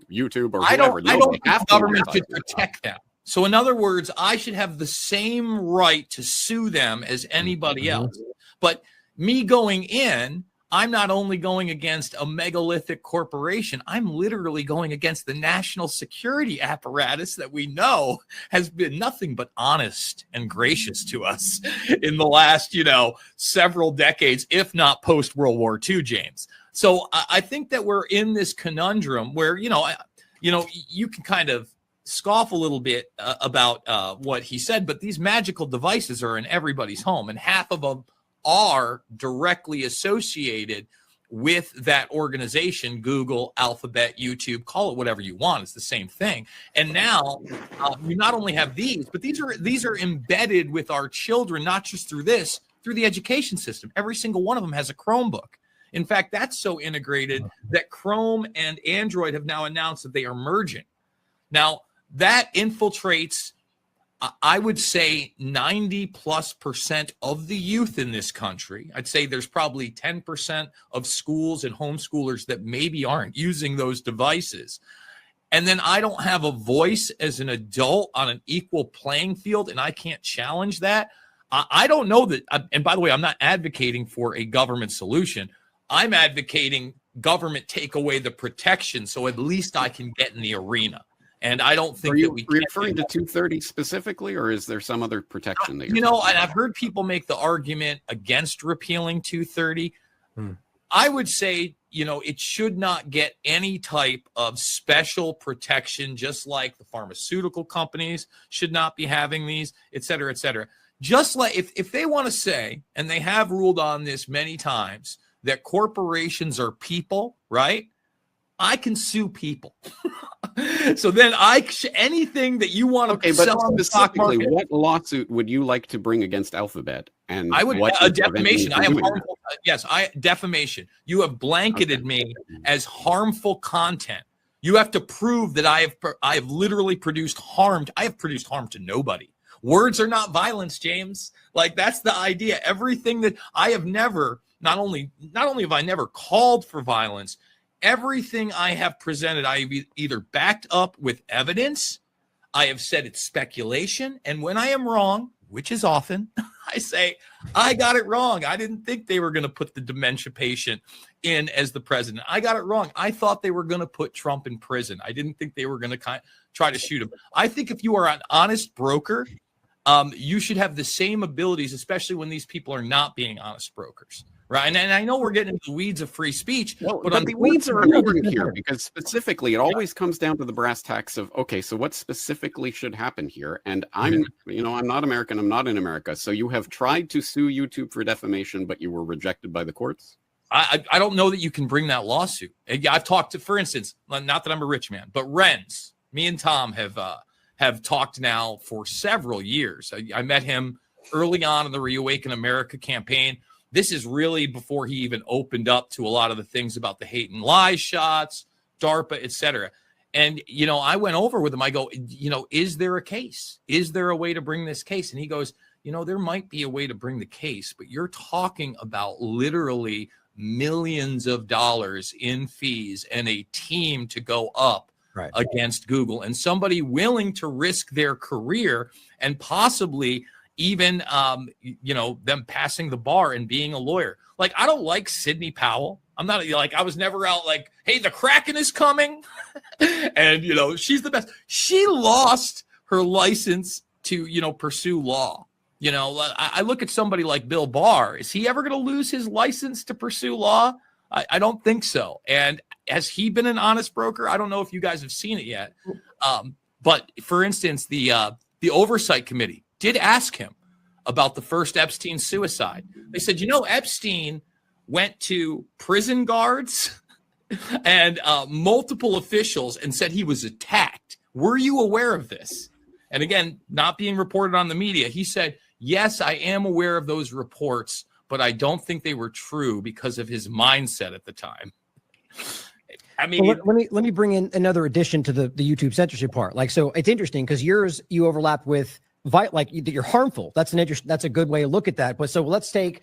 YouTube or whoever?
I don't think the government should protect them. So in other words, I should have the same right to sue them as anybody else. But me going in, I'm not only going against a megalithic corporation, I'm literally going against the national security apparatus that we know has been nothing but honest and gracious to us in the last, several decades, if not post World War II, James. So I think that we're in this conundrum where, you can kind of scoff a little bit about what he said, but these magical devices are in everybody's home, and half of them are directly associated with that organization. Google, Alphabet, YouTube, call it whatever you want, it's the same thing. And now you not only have these, but these are embedded with our children, not just through the education system. Every single one of them has a Chromebook. In fact, that's so integrated that Chrome and Android have now announced that they are merging. Now that infiltrates, I would say, 90+% of the youth in this country. I'd say there's probably 10% of schools and homeschoolers that maybe aren't using those devices. And then I don't have a voice as an adult on an equal playing field, and I can't challenge that. I don't know that. And by the way, I'm not advocating for a government solution. I'm advocating government take away the protection so at least I can get in the arena. And I don't think that we
are referring to 230 specifically, or is there some other protection that
and I've heard people make the argument against repealing 230. I would say, it should not get any type of special protection, just like the pharmaceutical companies should not be having these, et cetera, et cetera. Just like if they want to say, and they have ruled on this many times, that corporations are people, right? I can sue people. So then anything that you want to sell on the stock
specifically,
market,
what lawsuit would you like to bring against Alphabet? And
I would
what
a
is preventing you
defamation.
from
I am
doing that?
harmful. Yes, defamation. You have blanketed me as harmful content. You have to prove that I have literally produced harm. I have produced harm to nobody. Words are not violence, James. Like, that's the idea. Everything that I have never, not only have I never called for violence, everything I have presented, I have either backed up with evidence, I have said it's speculation, and when I am wrong, which is often, I say, I got it wrong. I didn't think they were going to put the dementia patient in as the president. I got it wrong. I thought they were going to put Trump in prison. I didn't think they were going to try to shoot him. I think if you are an honest broker, you should have the same abilities, especially when these people are not being honest brokers. Right. And I know we're getting into the weeds of free speech,
but the weeds are important here because specifically it always comes down to the brass tacks of, okay, so what specifically should happen here? And I'm not American. I'm not in America. So you have tried to sue YouTube for defamation, but you were rejected by the courts.
I don't know that you can bring that lawsuit. I've talked to, for instance, not that I'm a rich man, but Renz, me and Tom have talked now for several years. I met him early on in the Reawaken America campaign. This is really before he even opened up to a lot of the things about the hate and lies shots, DARPA, et cetera. And, I went over with him. I go, is there a case? Is there a way to bring this case? And he goes, there might be a way to bring the case, but you're talking about literally millions of dollars in fees and a team to go up against Google, and somebody willing to risk their career and possibly even, them passing the bar and being a lawyer. Like, I don't like Sidney Powell. I'm not I was never out like, hey, the Kraken is coming. And, she's the best. She lost her license to, pursue law. I look at somebody like Bill Barr. Is he ever going to lose his license to pursue law? I don't think so. And has he been an honest broker? I don't know if you guys have seen it yet. But for instance, the Oversight Committee did ask him about the first Epstein suicide. They said, Epstein went to prison guards and multiple officials and said he was attacked. Were you aware of this? And again, not being reported on the media, he said, yes, I am aware of those reports, but I don't think they were true because of his mindset at the time. I mean,
well, let me bring in another addition to the YouTube censorship part. So it's interesting because you overlap with you're harmful. That's a good way to look at that. But so let's take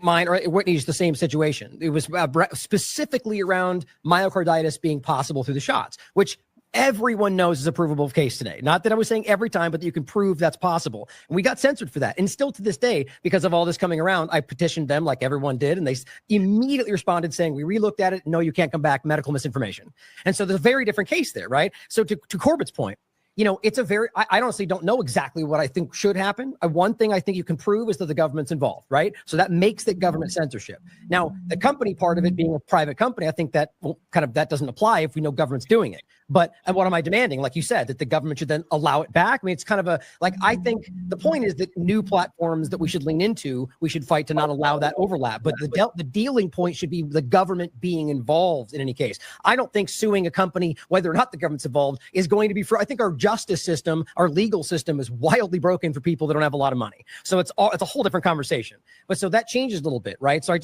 mine or Whitney's the same situation. It was specifically around myocarditis being possible through the shots, which everyone knows is a provable case today. Not that I was saying every time, but that you can prove that's possible. And we got censored for that. And still to this day, because of all this coming around, I petitioned them like everyone did. And they immediately responded saying, we relooked at it. No, you can't come back. Medical misinformation. And so there's a very different case there, right? So to Corbett's point, it's I honestly don't know exactly what I think should happen. One thing I think you can prove is that the government's involved, right? So that makes the government censorship. Now, the company part of it being a private company, I think that that doesn't apply if we know government's doing it. But what am I demanding? Like you said, that the government should then allow it back. I mean, it's kind of I think the point is that new platforms that we should lean into, we should fight to not allow that overlap. But the dealing point should be the government being involved in any case. I don't think suing a company, whether or not the government's involved, is going to be I think our justice system, our legal system is wildly broken for people that don't have a lot of money. So it's a whole different conversation. But so that changes a little bit, right? So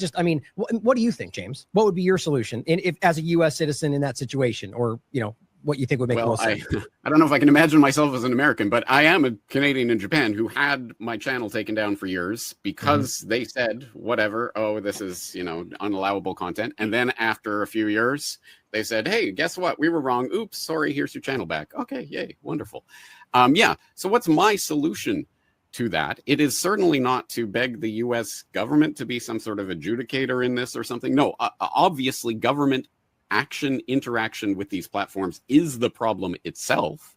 what do you think, James? What would be your solution if as a U.S. citizen in that situation, or what you think would make most sense?
I don't know if I can imagine myself as an American, but I am a Canadian in Japan who had my channel taken down for years because they said, whatever, this is, unallowable content. And then after a few years, they said, hey, guess what? We were wrong. Oops, sorry, here's your channel back. Okay, yay, wonderful. So what's my solution to that? It is certainly not to beg the U.S. government to be some sort of adjudicator in this or something. No, obviously government interaction with these platforms is the problem itself.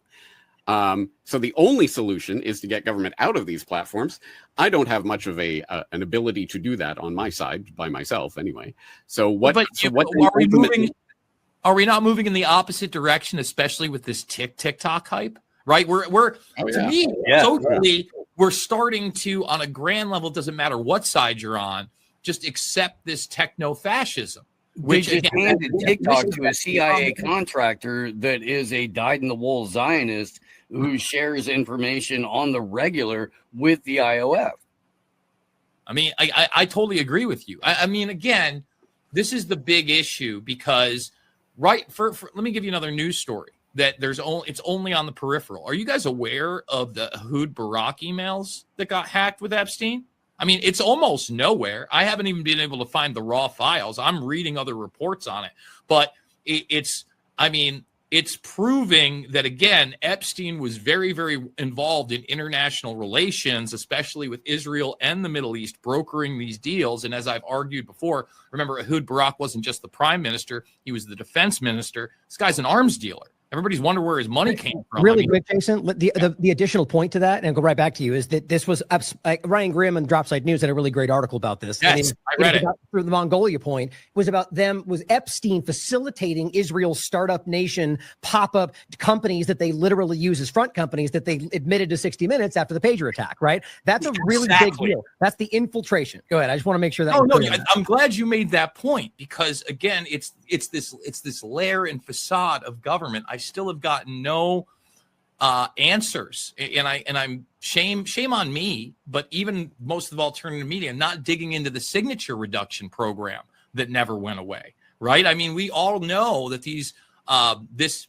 So the only solution is to get government out of these platforms. I don't have much of an ability to do that on my side by myself anyway. So
are we not moving in the opposite direction, especially with this TikTok hype? Right? We're socially we're starting to, on a grand level, it doesn't matter what side you're on, just accept this techno-fascism.
Which just handed TikTok to a CIA contractor that is a dyed-in-the-wool Zionist who shares information on the regular with the IOF.
I mean, I totally agree with you. I mean, again, this is the big issue because, let me give you another news story that it's only on the peripheral. Are you guys aware of the Ehud Barak emails that got hacked with Epstein? I mean, it's almost nowhere. I haven't even been able to find the raw files. I'm reading other reports on it, but it's proving that, again, Epstein was very, very involved in international relations, especially with Israel and the Middle East, brokering these deals. And as I've argued before, remember, Ehud Barak wasn't just the prime minister. He was the defense minister. This guy's an arms dealer. Everybody's wondering where his money came from.
Really quick, Jason, the additional point to that, and I'll go right back to you, is that this was Ryan Grimm and Dropsite News had a really great article about this.
Yes, I read it.
For the Mongolia point, was Epstein facilitating Israel's startup nation pop-up companies that they literally use as front companies that they admitted to 60 Minutes after the pager attack, right? That's a really big deal. That's the infiltration. Go ahead. I just want to make sure that.
I'm glad you made that point because, again, it's this layer and facade of government. I still have gotten no answers, and I'm shame on me. But even most of the alternative media not digging into the signature reduction program that never went away. Right? I mean, we all know that this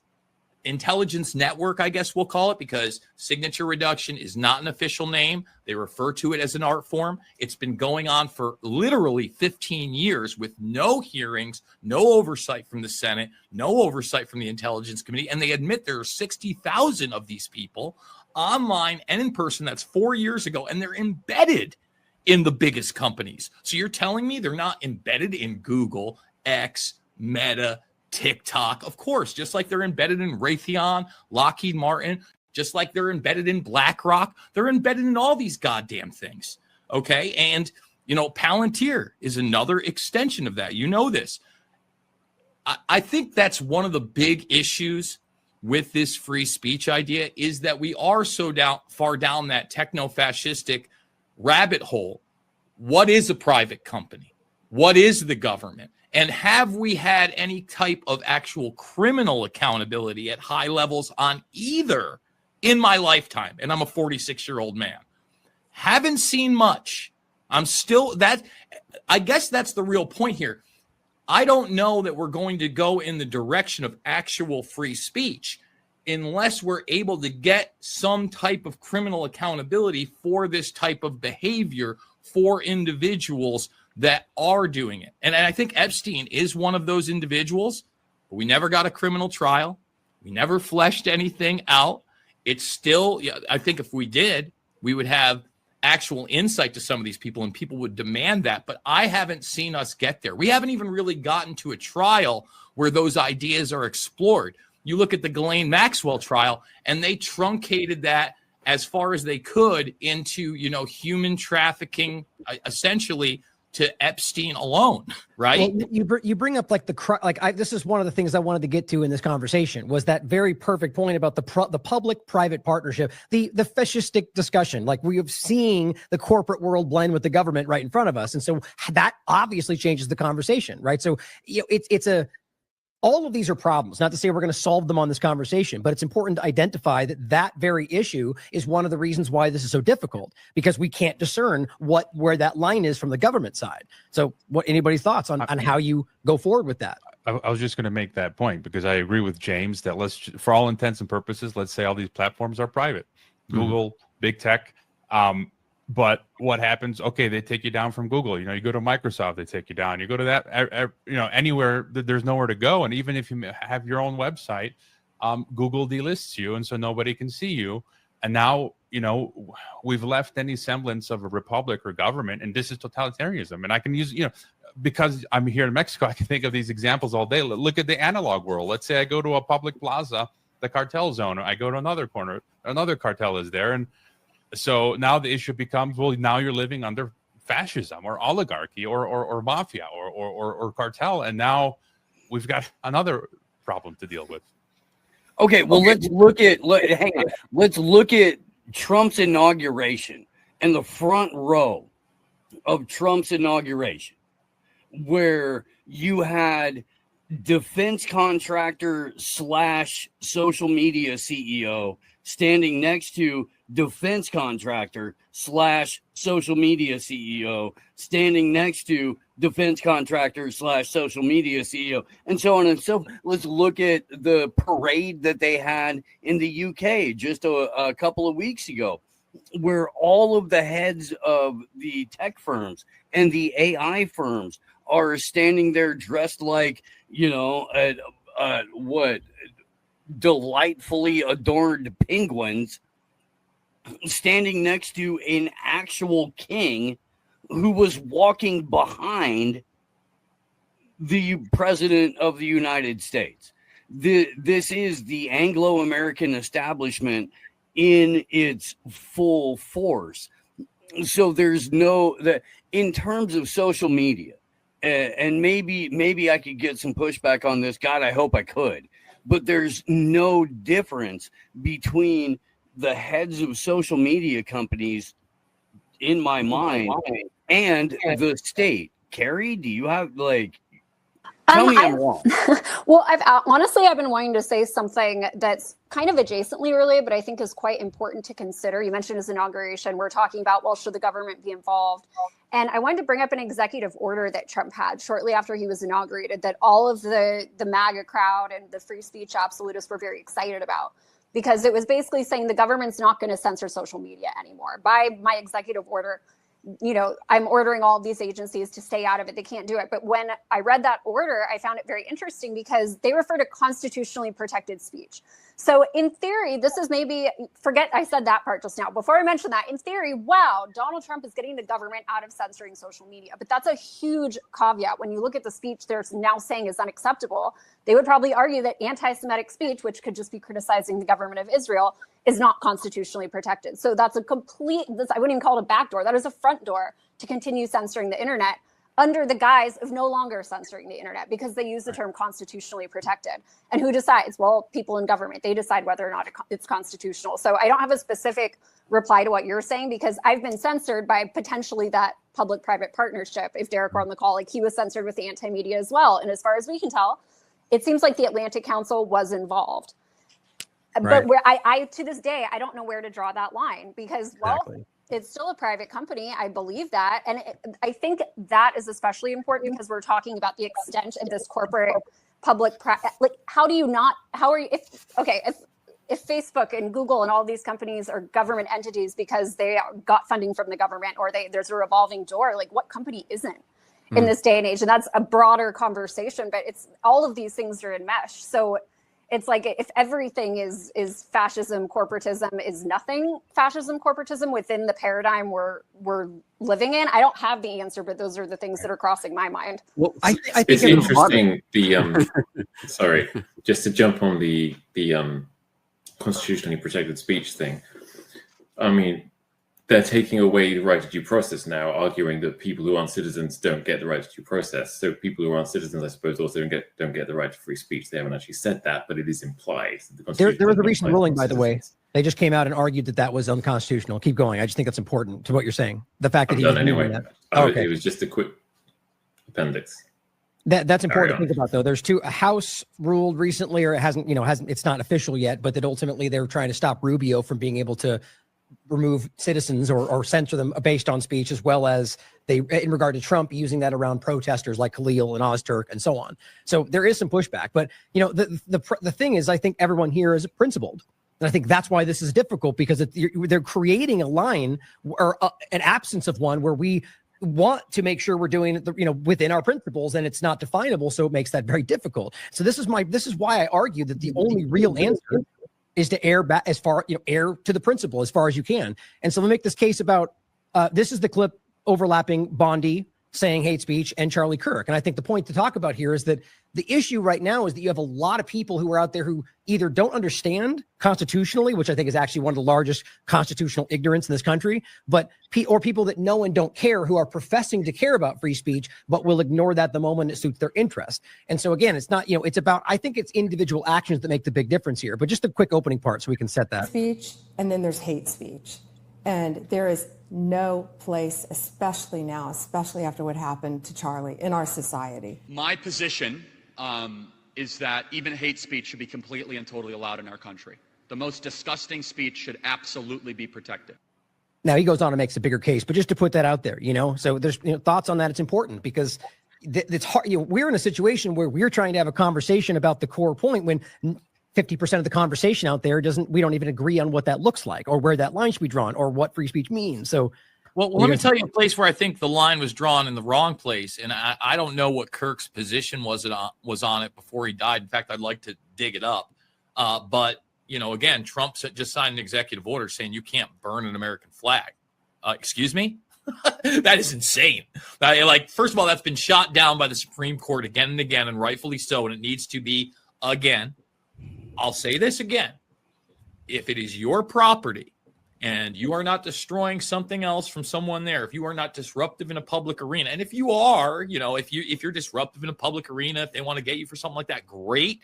intelligence network, I guess we'll call it, because signature reduction is not an official name. They refer to it as an art form. It's been going on for literally 15 years with no hearings, no oversight from the Senate, no oversight from the Intelligence Committee. And they admit there are 60,000 of these people online and in person. That's 4 years ago. And they're embedded in the biggest companies. So you're telling me they're not embedded in Google, X, Meta, TikTok, of course, just like they're embedded in Raytheon, Lockheed Martin, just like they're embedded in BlackRock. They're embedded in all these goddamn things. Okay. And, Palantir is another extension of that. You know this. I think that's one of the big issues with this free speech idea is that we are so far down that techno-fascistic rabbit hole. What is a private company? What is the government? And have we had any type of actual criminal accountability at high levels on either in my lifetime? And I'm a 46-year-old man. Haven't seen much. I guess that's the real point here. I don't know that we're going to go in the direction of actual free speech unless we're able to get some type of criminal accountability for this type of behavior for individuals that are doing it. And I think Epstein is one of those individuals, but we never got a criminal trial. We never fleshed anything out. It's still, I think if we did, we would have actual insight to some of these people and people would demand that. But I haven't seen us get there. We haven't even really gotten to a trial where those ideas are explored. You look at the Ghislaine Maxwell trial and they truncated that as far as they could into, human trafficking, essentially, to Epstein alone, right?
Well, you bring up this is one of the things I wanted to get to in this conversation was that very perfect point about the public-private partnership, the fascistic discussion. Like we have seen the corporate world blend with the government right in front of us, and so that obviously changes the conversation, right? So all of these are problems. Not to say we're going to solve them on this conversation, but it's important to identify that very issue is one of the reasons why this is so difficult because we can't discern where that line is from the government side. So, what anybody's thoughts on how you go forward with that?
I was just going to make that point because I agree with James that for all intents and purposes, let's say all these platforms are private, Google, big tech. But what happens? Okay, they take you down from Google. You go to Microsoft, they take you down. You go to that, anywhere there's nowhere to go. And even if you have your own website, Google delists you, and so nobody can see you. And now, we've left any semblance of a republic or government, and this is totalitarianism. And I can use, because I'm here in Mexico, I can think of these examples all day. Look at the analog world. Let's say I go to a public plaza, the cartel zone, or I go to another corner, another cartel is there, and so now the issue becomes, well, now you're living under fascism or oligarchy or mafia or cartel. And now we've got another problem to deal with.
Okay, well, let's look at Trump's inauguration and the front row of Trump's inauguration, where you had defense contractor / social media CEO standing next to defense contractor / social media CEO standing next to defense contractor / social media CEO, and so on and so forth. Let's look at the parade that they had in the UK just a couple of weeks ago, where all of the heads of the tech firms and the AI firms are standing there dressed like, what delightfully adorned penguins, standing next to an actual king who was walking behind the president of the United States. This is the Anglo-American establishment in its full force. So there's in terms of social media, and maybe I could get some pushback on this. God, I hope I could. But there's no difference between the heads of social media companies, in my mind, and the state. Carrie, do you have tell me I'm wrong.
Well, I've been wanting to say something that's kind of adjacently related, but I think is quite important to consider. You mentioned his inauguration. We're talking about, well, should the government be involved? And I wanted to bring up an executive order that Trump had shortly after he was inaugurated that all of the MAGA crowd and the free speech absolutists were very excited about, because it was basically saying the government's not going to censor social media anymore. By my executive order, I'm ordering all of these agencies to stay out of it. They can't do it. But when I read that order, I found it very interesting because they refer to constitutionally protected speech. So in theory, this is forget I said that part just now. Before I mention that, in theory, wow, Donald Trump is getting the government out of censoring social media. But that's a huge caveat. When you look at the speech they're now saying is unacceptable, they would probably argue that anti-Semitic speech, which could just be criticizing the government of Israel, is not constitutionally protected. So that's I wouldn't even call it a backdoor. That is a front door to continue censoring the internet under the guise of no longer censoring the internet, because they use the term constitutionally protected. And who decides? Well, people in government, they decide whether or not it's constitutional. So I don't have a specific reply to what you're saying, because I've been censored by potentially that public-private partnership. If Derek were on the call, he was censored with the anti-media as well. And as far as we can tell, it seems like the Atlantic Council was involved. Right. But where I to this day, I don't know where to draw that line, because, it's still a private company. I believe that. And I think that is especially important because we're talking about the extent of this corporate public, if Facebook and Google and all these companies are government entities because they got funding from the government, or there's a revolving door, what company isn't in this day and age? And that's a broader conversation, but it's all of these things are enmeshed. So it's like, if everything is fascism, corporatism is nothing fascism, corporatism within the paradigm we're living in. I don't have the answer, but those are the things that are crossing my mind.
Well, I think it's interesting. Sorry, just to jump on the constitutionally protected speech thing. I mean, they're taking away the right to due process now, arguing that people who aren't citizens don't get the right to due process. So people who aren't citizens, I suppose, also don't get the right to free speech. They haven't actually said that, but it is implied.
There was a recent ruling, by the way. They just came out and argued that was unconstitutional. Keep going. I just think that's important to what you're saying. The fact that
done anyway.
Okay.
It was just a quick appendix.
That's important to think about, though. There's a House ruled recently, or it hasn't. It's not official yet, but that ultimately they're trying to stop Rubio from being able to remove citizens or censor them based on speech, as well as in regard to Trump, using that around protesters like Khalil and Ozturk and so on. So there is some pushback, but the thing is, I think everyone here is principled. And I think that's why this is difficult, because they're creating a line or an absence of one where we want to make sure we're doing it, within our principles, and it's not definable. So it makes that very difficult. So this is why I argue that the only real answer is to err back err to the principle as far as you can. And so let me make this case about, this is the clip overlapping Bondi saying hate speech and Charlie Kirk. And I think the point to talk about here is that the issue right now is that you have a lot of people who are out there who either don't understand constitutionally, which I think is actually one of the largest constitutional ignorance in this country, or people that know and don't care who are professing to care about free speech, but will ignore that the moment it suits their interest. And so again, it's not, it's about, I think it's individual actions that make the big difference here. But just a quick opening part so we can set that.
Speech, and then there's hate speech. And there is no place, especially now, especially after what happened to Charlie in our society.
My position is that even hate speech should be completely and totally allowed in our country. The most disgusting speech should absolutely be protected.
Now he goes on and makes a bigger case, but just to put that out there, so there's thoughts on that. It's important because it's hard. We're in a situation where we're trying to have a conversation about the core point when 50% of the conversation out there we don't even agree on what that looks like or where that line should be drawn or what free speech means. So,
well, let me tell you a place where I think the line was drawn in the wrong place. And I don't know what Kirk's position was on it before he died. In fact, I'd like to dig it up. But, again, Trump just signed an executive order saying you can't burn an American flag. Excuse me? That is insane. First of all, that's been shot down by the Supreme Court again and again, and rightfully so. And it needs to be again. I'll say this again. If it is your property and you are not destroying something else from someone there, if you are not disruptive in a public arena, and if you are, if you're disruptive in a public arena, if they want to get you for something like that, great.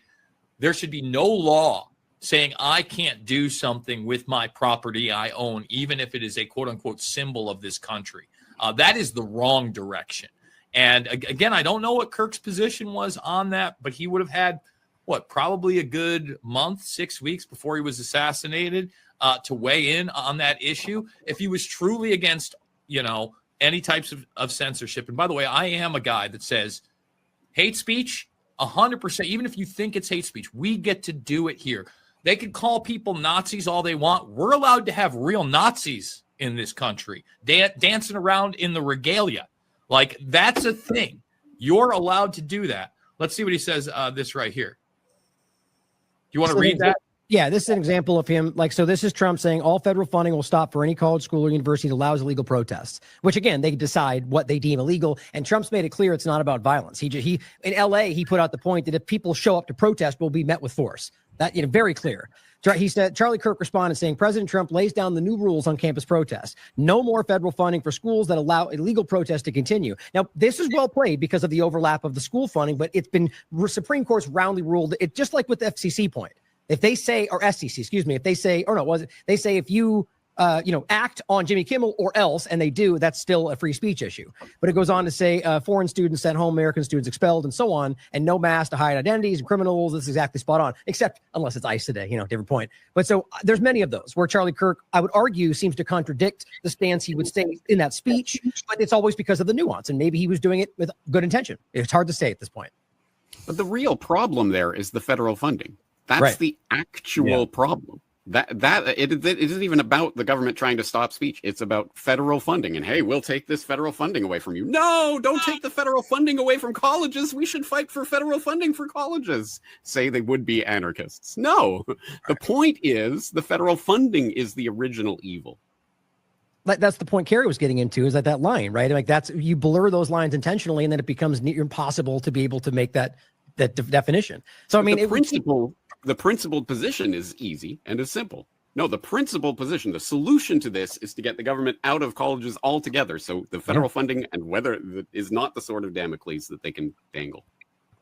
There should be no law saying I can't do something with my property I own, even if it is a quote unquote symbol of this country. That is the wrong direction. And again, I don't know what Kirk's position was on that, but he would have had probably a good month, 6 weeks before he was assassinated to weigh in on that issue. If he was truly against, any types of censorship. And by the way, I am a guy that says hate speech, 100%, even if you think it's hate speech, we get to do it here. They could call people Nazis all they want. We're allowed to have real Nazis in this country, dancing around in the regalia. That's a thing. You're allowed to do that. Let's see what he says this right here. You want to read that?
Yeah, this is an example of him. So this is Trump saying all federal funding will stop for any college, school, or university that allows illegal protests, which again, they decide what they deem illegal. And Trump's made it clear it's not about violence. He in LA, he put out the point that if people show up to protest, will be met with force. That, very clear. He said, Charlie Kirk responded saying, President Trump lays down the new rules on campus protests. No more federal funding for schools that allow illegal protests to continue. Now, this is well played because of the overlap of the school funding, but it's been Supreme Court's roundly ruled it, just like with the FCC point. If they say, or SEC, excuse me, if they say, they say if you, act on Jimmy Kimmel or else, and they do, that's still a free speech issue. But it goes on to say foreign students sent home, American students expelled, and so on, and no mask to hide identities and criminals. This is exactly spot on, except unless it's ICE today, different point. But so there's many of those where Charlie Kirk, I would argue, seems to contradict the stance he would say in that speech, but it's always because of the nuance, and maybe he was doing it with good intention. It's hard to say at this point.
But the real problem there is the federal funding. That's
right.
The actual problem. It isn't even about the government trying to stop speech. It's about federal funding. And hey, we'll take this federal funding away from you. No, don't take the federal funding away from colleges. We should fight for federal funding for colleges. Say they would be anarchists. No, the point is the federal funding is the original evil.
That's the point Kerry was getting into, is that line, right? That's, you blur those lines intentionally, and then it becomes near impossible to be able to make that definition. So, I mean,
the principled position is easy and is simple. No, the principled position, the solution to this is to get the government out of colleges altogether. So the federal funding and whether is not the sort of Damocles that they can dangle.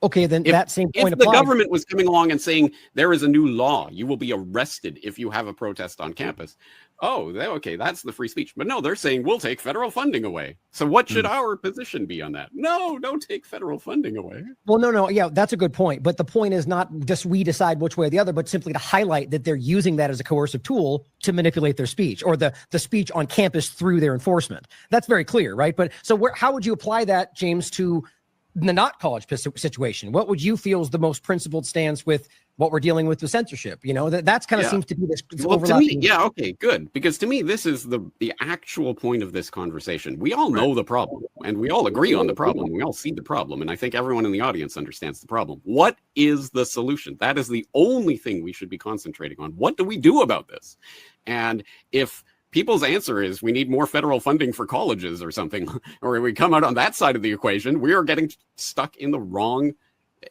Okay, then that same point
if the government was coming along and saying there is a new law, you will be arrested if you have a protest on campus. Oh, okay, that's the free speech. But no, they're saying we'll take federal funding away. So what should our position be on that? No, don't take federal funding away.
Well, no. Yeah, that's a good point. But the point is not just we decide which way or the other, but simply to highlight that they're using that as a coercive tool to manipulate their speech or the speech on campus through their enforcement. That's very clear, right? But so how would you apply that, James, to the not college situation? What would you feel is the most principled stance with what we're dealing with censorship? That's kind of seems to be this overlapping.
To me, okay, good. Because to me, this is the actual point of this conversation. We all know the problem and we all agree on the problem. We all see the problem. And I think everyone in the audience understands the problem. What is the solution? That is the only thing we should be concentrating on. What do we do about this? And if people's answer is we need more federal funding for colleges or something, or we come out on that side of the equation, we are getting stuck in the wrong,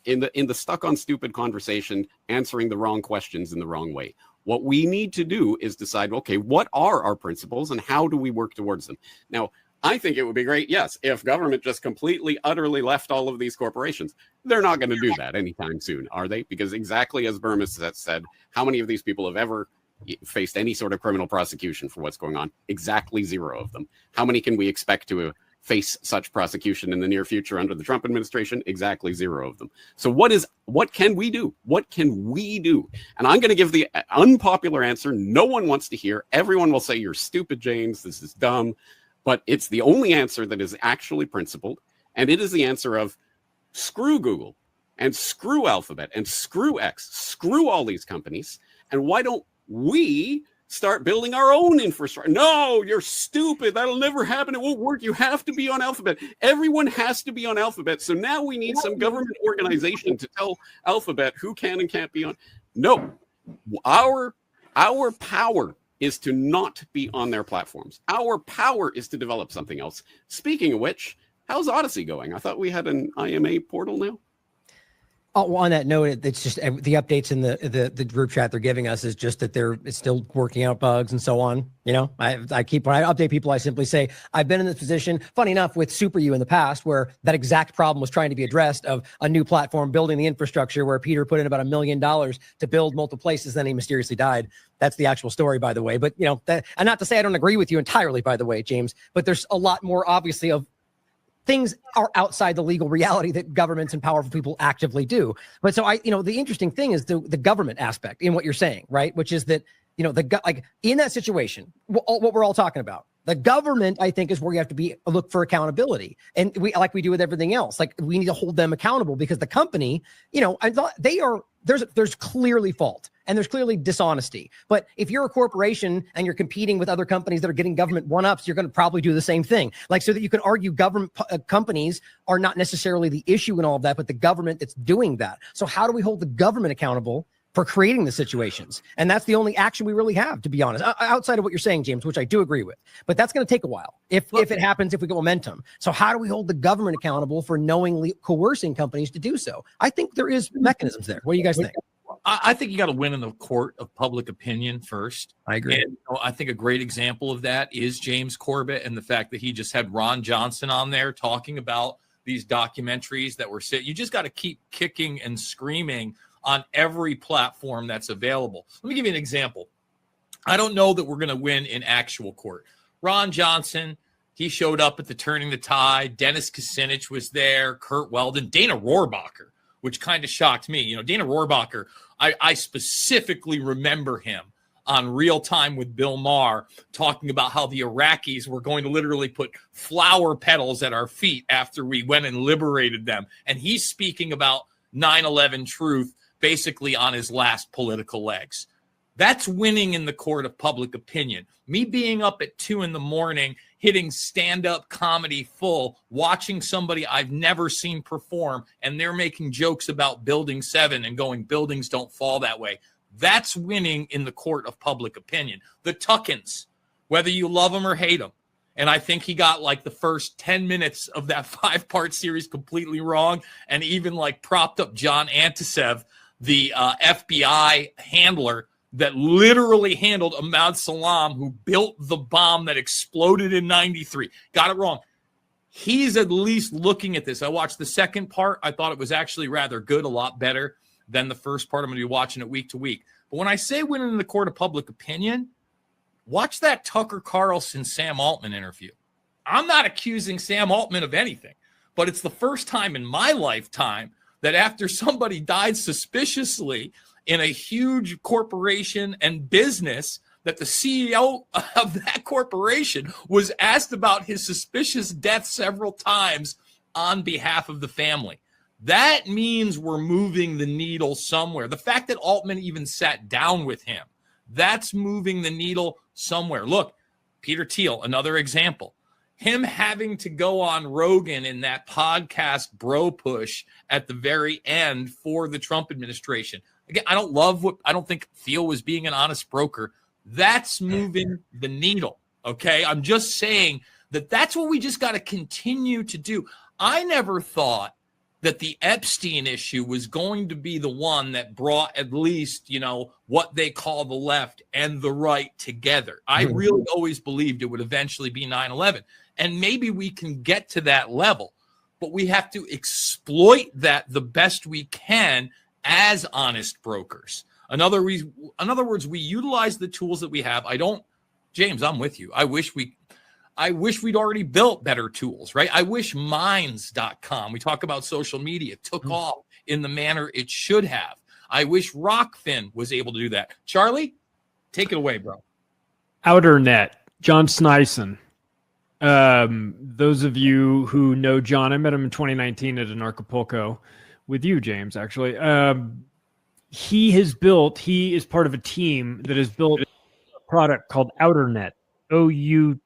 in the stuck on stupid conversation, answering the wrong questions in the wrong way. What we need to do is decide, okay, what are our principles and how do we work towards them? Now, I think it would be great, yes, if government just completely, utterly left all of these corporations. They're not going to do that anytime soon, are they? Because exactly as Burmis has said, how many of these people have ever faced any sort of criminal prosecution for what's going on? Exactly 0 of them. How many can we expect to face such prosecution in the near future under the Trump administration? Exactly 0 of them. So what can we do? What can we do? And I'm going to give the unpopular answer no one wants to hear. Everyone will say, you're stupid, James. This is dumb. But it's the only answer that is actually principled. And it is the answer of screw Google and screw Alphabet and screw X, screw all these companies. And why don't we start building our own infrastructure? No, you're stupid. That'll never happen. It won't work. You have to be on Alphabet. Everyone has to be on Alphabet. So now we need some government organization to tell Alphabet who can and can't be on. No, our power is to not be on their platforms. Our power is to develop something else. Speaking of which, how's Odyssey going? I thought we had an IMA portal now.
Oh, well, on that note, it's just the updates in the group chat they're giving us is just that it's still working out bugs and so on. You know, when I update people, I simply say, I've been in this position, funny enough, with Super U in the past, where that exact problem was trying to be addressed, of a new platform, building the infrastructure, where Peter put in about $1 million to build multiple places, then he mysteriously died. That's the actual story, by the way. But, you know, and not to say I don't agree with you entirely, by the way, James, but there's a lot more, obviously, of things are outside the legal reality that governments and powerful people actively do. But so the interesting thing is the government aspect in what you're saying, right? Which is that, like in that situation, what we're all talking about, the government, I think, is where you have to look for accountability. And like we do with everything else, like we need to hold them accountable, because the company, there's clearly fault and there's clearly dishonesty. But if you're a corporation and you're competing with other companies that are getting government one-ups, you're going to probably do the same thing. Like, so that you can argue government companies are not necessarily the issue in all of that, but the government that's doing that. So how do we hold the government accountable for creating the situations? And that's the only action we really have, to be honest, outside of what you're saying, James, which I do agree with. But that's going to take a while if it happens, if we get momentum. So how do we hold the government accountable for knowingly coercing companies to do so? I think there is mechanisms there. What do you guys think?
I think you got to win in the court of public opinion first.
I agree.
And I think a great example of that is James Corbett, and the fact that he just had Ron Johnson on there talking about these documentaries that were set. You just got to keep kicking and screaming on every platform that's available. Let me give you an example. I don't know that we're going to win in actual court. Ron Johnson, he showed up at the Turning the Tide. Dennis Kucinich was there. Kurt Weldon, Dana Rohrabacher, which kind of shocked me. Dana Rohrabacher, I specifically remember him on Real Time with Bill Maher talking about how the Iraqis were going to literally put flower petals at our feet after we went and liberated them. And he's speaking about 9/11 truth basically on his last political legs. That's winning in the court of public opinion. Me being up at 2 a.m, hitting stand-up comedy full, watching somebody I've never seen perform, and they're making jokes about Building 7 and going, buildings don't fall that way. That's winning in the court of public opinion. The Tuckins, whether you love them or hate them. And I think he got like the first 10 minutes of that 5-part series completely wrong, and even like propped up John Antisev, the FBI handler that literally handled Ahmad Salam, who built the bomb that exploded in 93. Got it wrong. He's at least looking at this. I watched the second part. I thought it was actually rather good, a lot better than the first part. I'm going to be watching it week to week. But when I say winning in the court of public opinion, watch that Tucker Carlson Sam Altman interview. I'm not accusing Sam Altman of anything, but it's the first time in my lifetime that after somebody died suspiciously in a huge corporation and business, that the CEO of that corporation was asked about his suspicious death several times on behalf of the family. That means we're moving the needle somewhere. The fact that Altman even sat down with him, that's moving the needle somewhere. Look, Peter Thiel, another example. Him having to go on Rogan in that podcast bro push at the very end for the Trump administration. Again, I don't think Thiel was being an honest broker, That's moving the needle. Okay. I'm just saying that's what we just got to continue to do. I never thought that the Epstein issue was going to be the one that brought at least, what they call the left and the right together. I really always believed it would eventually be 9/11. And maybe we can get to that level, but we have to exploit that the best we can as honest brokers. In other words, we utilize the tools that we have. James, I'm with you. I wish we'd already built better tools, right? I wish minds.com, we talk about social media, took off in the manner it should have. I wish Rockfin was able to do that. Charlie, take it away, bro.
Outernet, John Sneisen. Those of you who know John, I met him in 2019 at an Acapulco with you, James, actually. He is part of a team that has built a product called Outernet, OUTERR.net.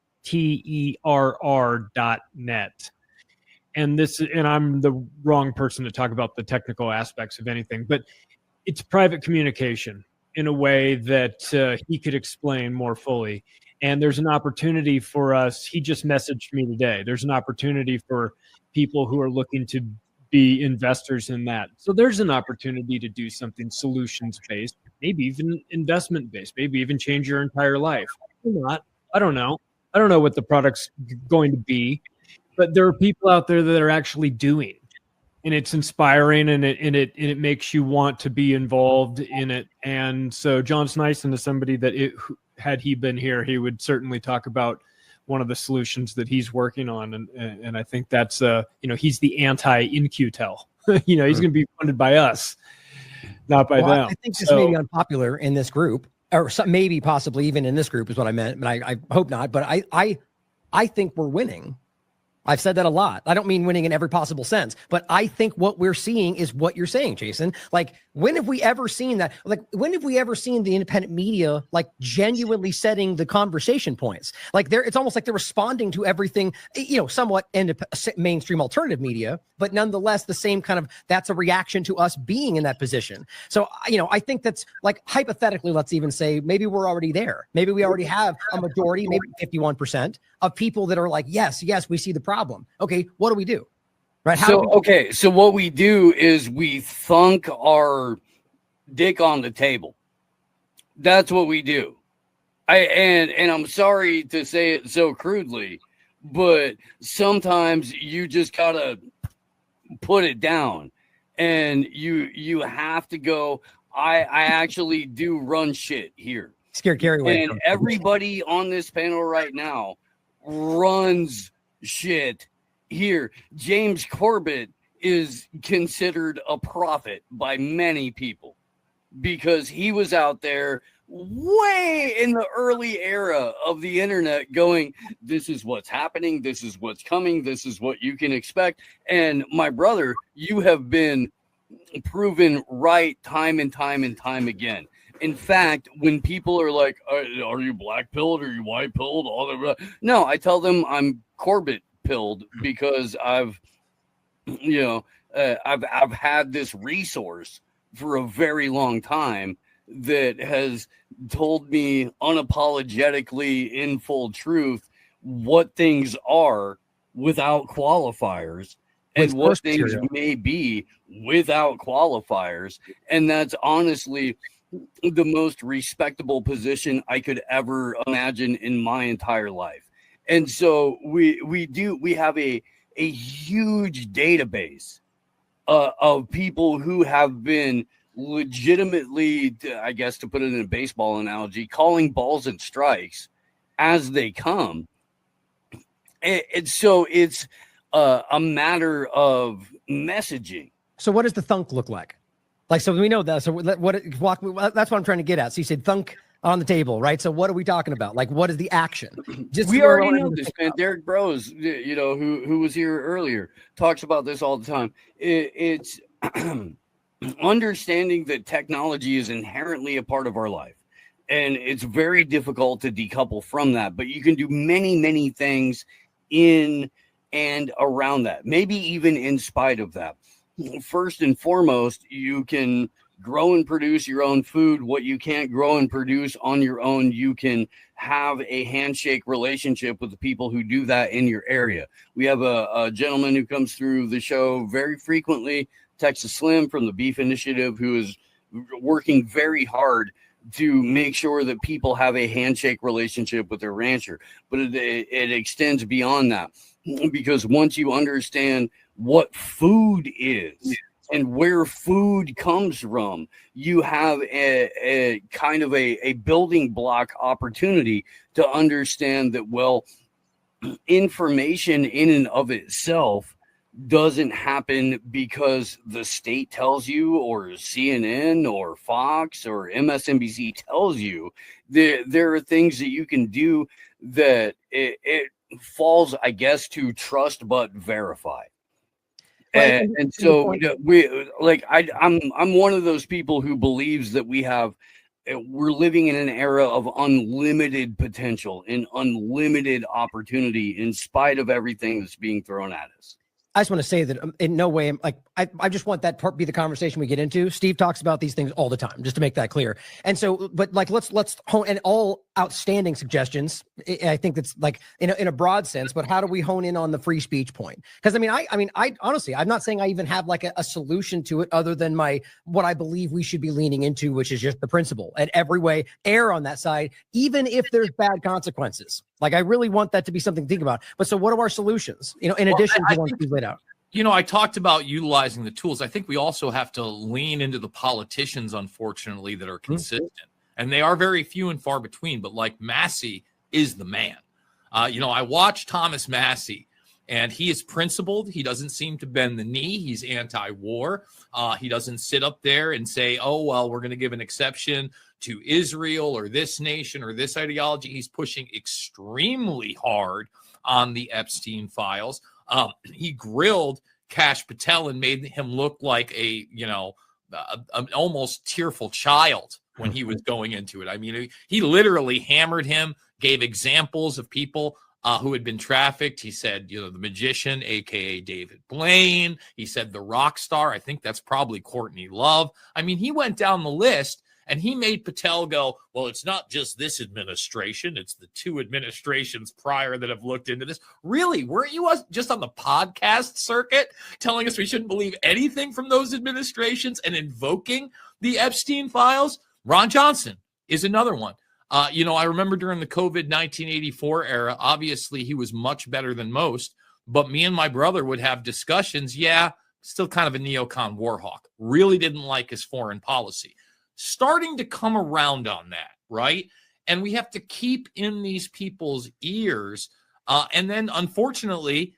And I'm the wrong person to talk about the technical aspects of anything, but it's private communication in a way that he could explain more fully. And there's an opportunity for us. He just messaged me today. There's an opportunity for people who are looking to be investors in that. So there's an opportunity to do something solutions-based, maybe even investment-based, maybe even change your entire life. Or not. I don't know. I don't know what the product's going to be, but there are people out there that are actually doing, and it's inspiring, and it makes you want to be involved in it. And so John Sneisen is somebody that had he been here, he would certainly talk about one of the solutions that he's working on. And I think that's, he's the anti-InQtel. He's going to be funded by us, not by them.
I think this may be unpopular in this group, or maybe possibly even in this group is what I meant, but I hope not. But I think we're winning. I've said that a lot. I don't mean winning in every possible sense, but I think what we're seeing is what you're saying, Jason. Like, when have we ever seen that? Like, when have we ever seen the independent media, like, genuinely setting the conversation points? Like, it's almost like they're responding to everything, somewhat mainstream alternative media, but nonetheless, the same kind of, that's a reaction to us being in that position. So, I think that's, like, hypothetically, let's even say, maybe we're already there. Maybe we already have a majority, maybe 51% of people that are like, yes, we see the problem. Okay, what do we do? Right?
So what we do is we thunk our dick on the table. That's what we do. And I'm sorry to say it so crudely, but sometimes you just gotta put it down, and you have to go. I actually do run shit here.
Scared Gary away.
And everybody on this panel right now runs shit here. James Corbett is considered a prophet by many people because he was out there way in the early era of the internet going, this is what's happening, this is what's coming, this is what you can expect. And my brother, you have been proven right time and time and time again. In fact, when people are like, are you black pilled? Are you white pilled? All that. No, I tell them I'm Corbett pilled because I've had this resource for a very long time that has told me unapologetically in full truth what things are without qualifiers and what things may be without qualifiers. And that's honestly the most respectable position I could ever imagine in my entire life. And so we have a huge database of people who have been legitimately, I guess to put it in a baseball analogy, calling balls and strikes as they come. And so it's a matter of messaging.
So what does the thunk look like? Like, so we know that. So that's what I'm trying to get at. So you said thunk on the table, right? So what are we talking about? Like, what is the action?
We already know this, man. Derek Bros, who was here earlier, talks about this all the time. It's understanding that technology is inherently a part of our life. And it's very difficult to decouple from that. But you can do many, many things in and around that, maybe even in spite of that. First and foremost, you can grow and produce your own food. What you can't grow and produce on your own, you can have a handshake relationship with the people who do that in your area. We have a gentleman who comes through the show very frequently, Texas Slim from the Beef Initiative, who is working very hard to make sure that people have a handshake relationship with their rancher. But it extends beyond that, because once you understand what food is and where food comes from, you have a kind of a building block opportunity to understand that, well, information in and of itself doesn't happen because the state tells you, or CNN or Fox or MSNBC tells you. There are things that you can do that it falls, I guess, to trust but verify. And so I'm one of those people who believes that we're living in an era of unlimited potential and unlimited opportunity in spite of everything that's being thrown at us.
I just want to say that in no way, I just want that part be the conversation we get into. Steve talks about these things all the time, just to make that clear. And so, but let's hone, and all outstanding suggestions. I think that's in a broad sense, but how do we hone in on the free speech point? Because I honestly, I'm not saying I even have a solution to it other than what I believe we should be leaning into, which is just the principle and every way err on that side, even if there's bad consequences. I really want that to be something to think about. But so what are our solutions? In addition to ones we laid out.
I talked about utilizing the tools. I think we also have to lean into the politicians, unfortunately, that are consistent. And they are very few and far between. But Massey is the man. I watched Thomas Massey, and he is principled. He doesn't seem to bend the knee. He's anti-war. He doesn't sit up there and say, oh, well, we're going to give an exception to Israel or this nation or this ideology. He's pushing extremely hard on the Epstein files. He grilled Kash Patel and made him look like an almost tearful child when he was going into it. I mean, he literally hammered him, gave examples of people who had been trafficked. He said, the magician, a.k.a. David Blaine. He said the rock star. I think that's probably Courtney Love. I mean, he went down the list. And he made Patel go, well, it's not just this administration. It's the two administrations prior that have looked into this. Really? Weren't you just on the podcast circuit telling us we shouldn't believe anything from those administrations and invoking the Epstein files? Ron Johnson is another one. I remember during the COVID 1984 era, obviously he was much better than most. But me and my brother would have discussions. Yeah, still kind of a neocon war hawk. Really didn't like his foreign policy. Starting to come around on that, right? And we have to keep in these people's ears. And then, unfortunately,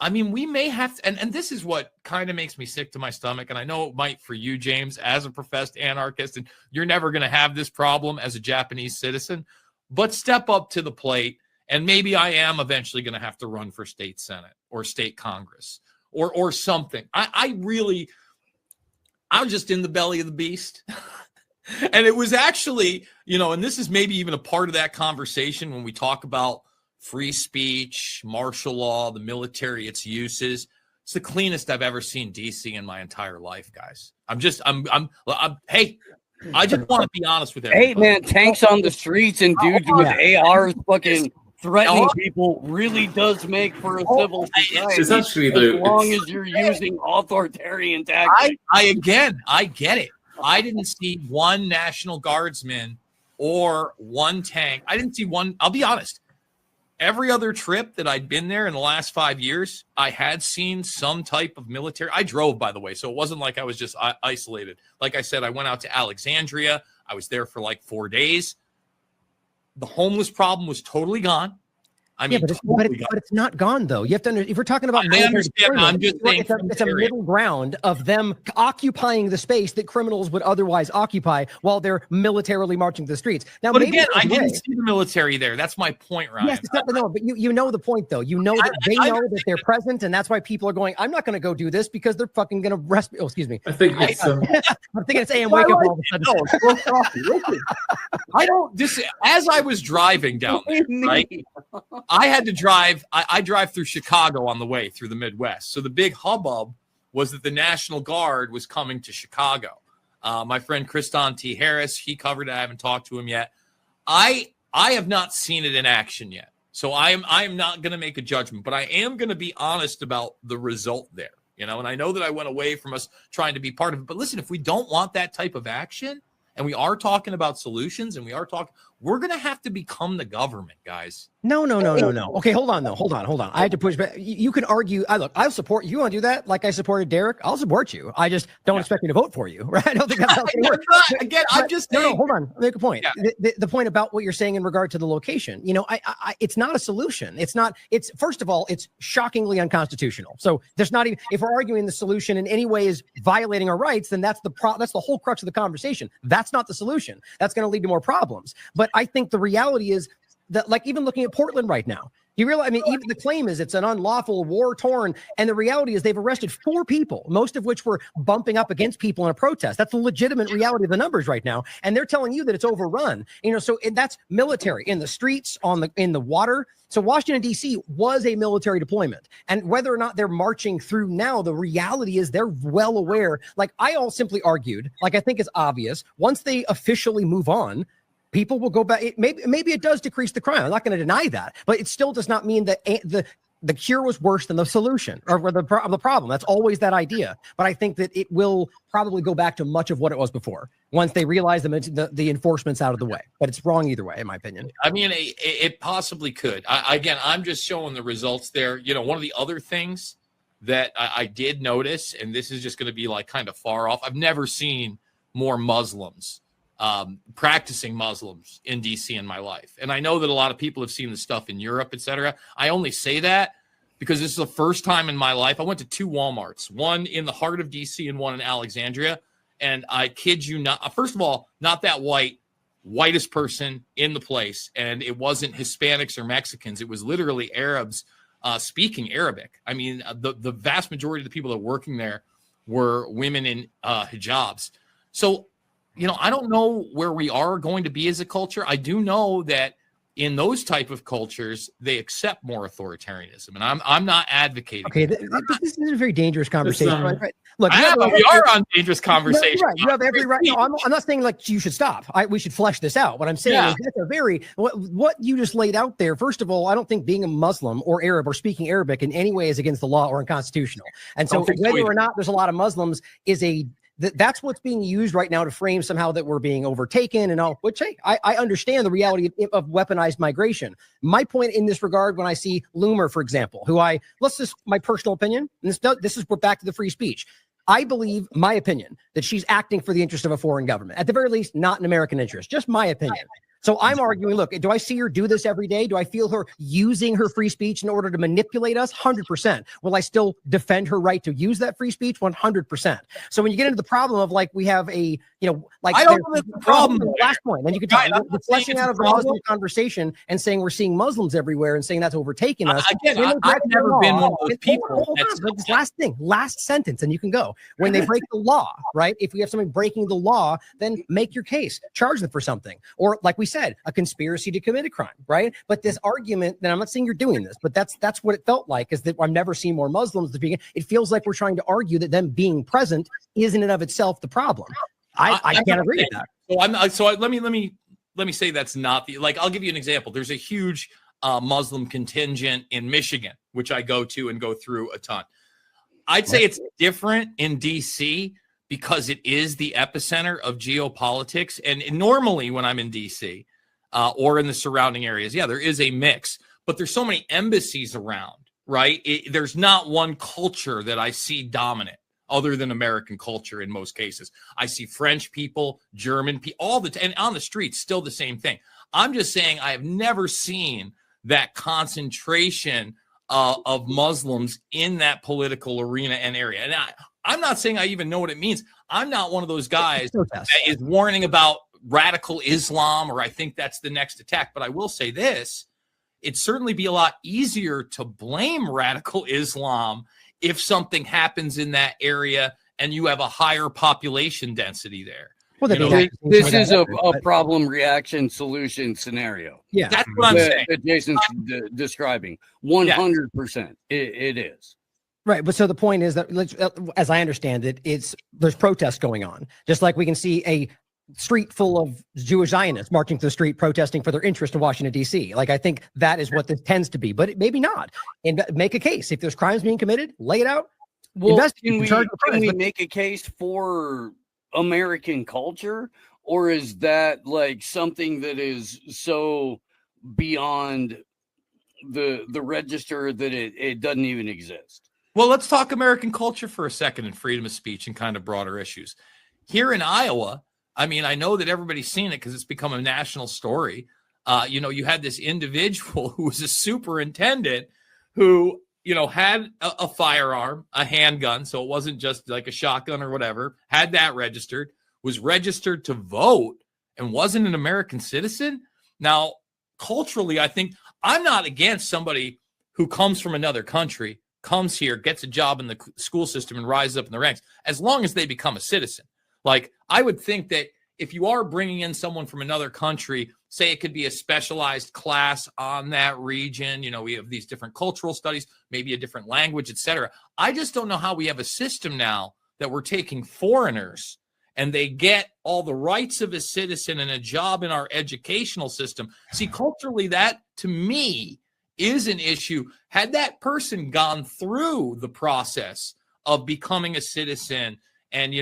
we may have to, and this is what kind of makes me sick to my stomach. And I know it might for you, James, as a professed anarchist, and you're never going to have this problem as a Japanese citizen, but step up to the plate. And maybe I am eventually going to have to run for state Senate or state Congress or something. I was just in the belly of the beast. And it was actually, and this is maybe even a part of that conversation when we talk about free speech, martial law, the military, its uses. It's the cleanest I've ever seen DC in my entire life, guys. Hey, I just want to be honest with everybody.
Hey, man, tanks on the streets and dudes with ARs fucking threatening people really does make for a civil society.
It's actually
as long as you're using authoritarian tactics.
I get it. I didn't see one National Guardsman or one tank. I didn't see one. I'll be honest. Every other trip that I'd been there in the last 5 years, I had seen some type of military. I drove, by the way, so it wasn't like I was just isolated. Like I said, I went out to Alexandria. I was there for 4 days. The homeless problem was totally gone.
But it's not gone though. You have to if we're talking about,
I understand. I'm just saying
it's a middle ground of them occupying the space that criminals would otherwise occupy while they're militarily marching to the streets. Now,
but again, I didn't see the military there. That's my point, Ryan.
Yes, but you know the point though. You know that they know that they're present, and that's why people are going, I'm not going to go do this because they're fucking going to arrest me. Oh, excuse me.
I think it's.
I'm thinking it's AM wake up all of a sudden.
I don't. As I was driving down there, right? I had to drive. I drive through Chicago on the way through the Midwest. So the big hubbub was that the National Guard was coming to Chicago. My friend Cristian T. Harris, he covered it. I haven't talked to him yet. I have not seen it in action yet. So I am not going to make a judgment, but I am going to be honest about the result there. And I know that I went away from us trying to be part of it. But listen, if we don't want that type of action, and we are talking about solutions, and we're going to have to become the government, guys.
No. Okay, hold on. I had to push back. You can argue. I'll support you. Want to do that? Like I supported Derek. I'll support you. I just don't expect me to vote for you, right? I don't think that's how it's going to work.
Again, I'm just saying.
No, hold on. Make a point.
Yeah.
The point about what you're saying in regard to the location. It's not a solution. It's not. It's first of all, it's shockingly unconstitutional. So there's not even. If we're arguing the solution in any way is violating our rights, then that's the whole crux of the conversation. That's not the solution. That's going to lead to more problems. But I think the reality is that, like, even looking at Portland right now, you realize, even the claim is it's an unlawful, war-torn, and the reality is they've arrested 4 people, most of which were bumping up against people in a protest. That's the legitimate reality of the numbers right now, and they're telling you that it's overrun. So that's military in the streets, in the water. So Washington, D.C. was a military deployment, and whether or not they're marching through now, the reality is they're well aware. Like I all simply argued, like I think it's obvious, once they officially move on, people will go back. Maybe it does decrease the crime. I'm not going to deny that, but it still does not mean that the cure was worse than the solution or the problem. That's always that idea. But I think that it will probably go back to much of what it was before once they realize the enforcement's out of the way. But it's wrong either way, in my opinion.
I mean, it possibly could. I'm just showing the results there. One of the other things that I did notice, and this is just going to be like kind of far off. I've never seen more Muslims. Practicing Muslims in DC in my life. And I know that a lot of people have seen the stuff in Europe, etc. I only say that because this is the first time in my life. I went to 2 Walmarts, one in the heart of DC and one in Alexandria. And I kid you not, first of all, not that whitest person in the place. And it wasn't Hispanics or Mexicans. It was literally Arabs speaking Arabic. I mean, the vast majority of the people that were working there were women in hijabs. So, I don't know where we are going to be as a culture. I do know that in those type of cultures, they accept more authoritarianism, and I'm not advocating.
Okay, this is a very dangerous conversation. Right? Look,
we are on dangerous conversation.
Right. You have every right. No, I'm not saying like you should stop. We should flesh this out. What I'm saying is that's a very what you just laid out there. First of all, I don't think being a Muslim or Arab or speaking Arabic in any way is against the law or unconstitutional. And so whether or not there's a lot of Muslims is that's what's being used right now to frame somehow that we're being overtaken and all, which I understand the reality of weaponized migration. My point in this regard, when I see Loomer, for example, my personal opinion, and this is back to the free speech. I believe, my opinion, that she's acting for the interest of a foreign government, at the very least, not an American interest, just my opinion. So I'm arguing, look, do I see her do this every day? Do I feel her using her free speech in order to manipulate us? 100%. Will I still defend her right to use that free speech? 100%. So when you get into the problem of like, we have I don't know the problem. Last point, then you can talk the fleshing out of the Muslim conversation and saying we're seeing Muslims everywhere and saying that's overtaking us.
I've never been one of those people.
This last sentence, and you can go. When they break the law, right? If we have somebody breaking the law, then make your case, charge them for something, or like we said, a conspiracy to commit a crime, right? But this argument, and I'm not saying you're doing this, but that's what it felt like, is that I've never seen more Muslims. It feels like we're trying to argue that them being present is in and of itself the problem. I can't agree with that.
So let me say that's not the, like, I'll give you an example. There's a huge Muslim contingent in Michigan, which I go to and go through a ton. I'd say it's different in DC because it is the epicenter of geopolitics. And normally when I'm in DC or in the surrounding areas, there is a mix, but there's so many embassies around, right? There's not one culture that I see dominant other than American culture in most cases. I see French people, German people, and on the streets, still the same thing. I'm just saying I have never seen that concentration of Muslims in that political arena and area. And I'm not saying I even know what it means. I'm not one of those guys that is warning about radical Islam, or I think that's the next attack. But I will say this, it'd certainly be a lot easier to blame radical Islam if something happens in that area and you have a higher population density there.
Well,
this is a problem reaction solution scenario.
Yeah,
that's what I'm saying.
That Jason's describing. 100%. It is.
Right, but so the point is that, as I understand it, there's protests going on, just like we can see a street full of Jewish Zionists marching to the street protesting for their interest in Washington, D.C. Like, I think that is what this tends to be, but maybe not. And make a case. If there's crimes being committed, lay it out.
Well, can we make a case for American culture, or is that like something that is so beyond the register that it doesn't even exist?
Well, let's talk American culture for a second and freedom of speech and kind of broader issues. Here in Iowa, I mean, I know that everybody's seen it because it's become a national story. You had this individual who was a superintendent who, had a firearm, a handgun. So it wasn't just like a shotgun or whatever, had that registered, was registered to vote, and wasn't an American citizen. Now, culturally, I think I'm not against somebody who comes from another country, comes here, gets a job in the school system, and rises up in the ranks, as long as they become a citizen. Like, I would think that if you are bringing in someone from another country, say it could be a specialized class on that region, we have these different cultural studies, maybe a different language, etc. I just don't know how we have a system now that we're taking foreigners and they get all the rights of a citizen and a job in our educational system. See, culturally, that to me is an issue. Had that person gone through the process of becoming a citizen and,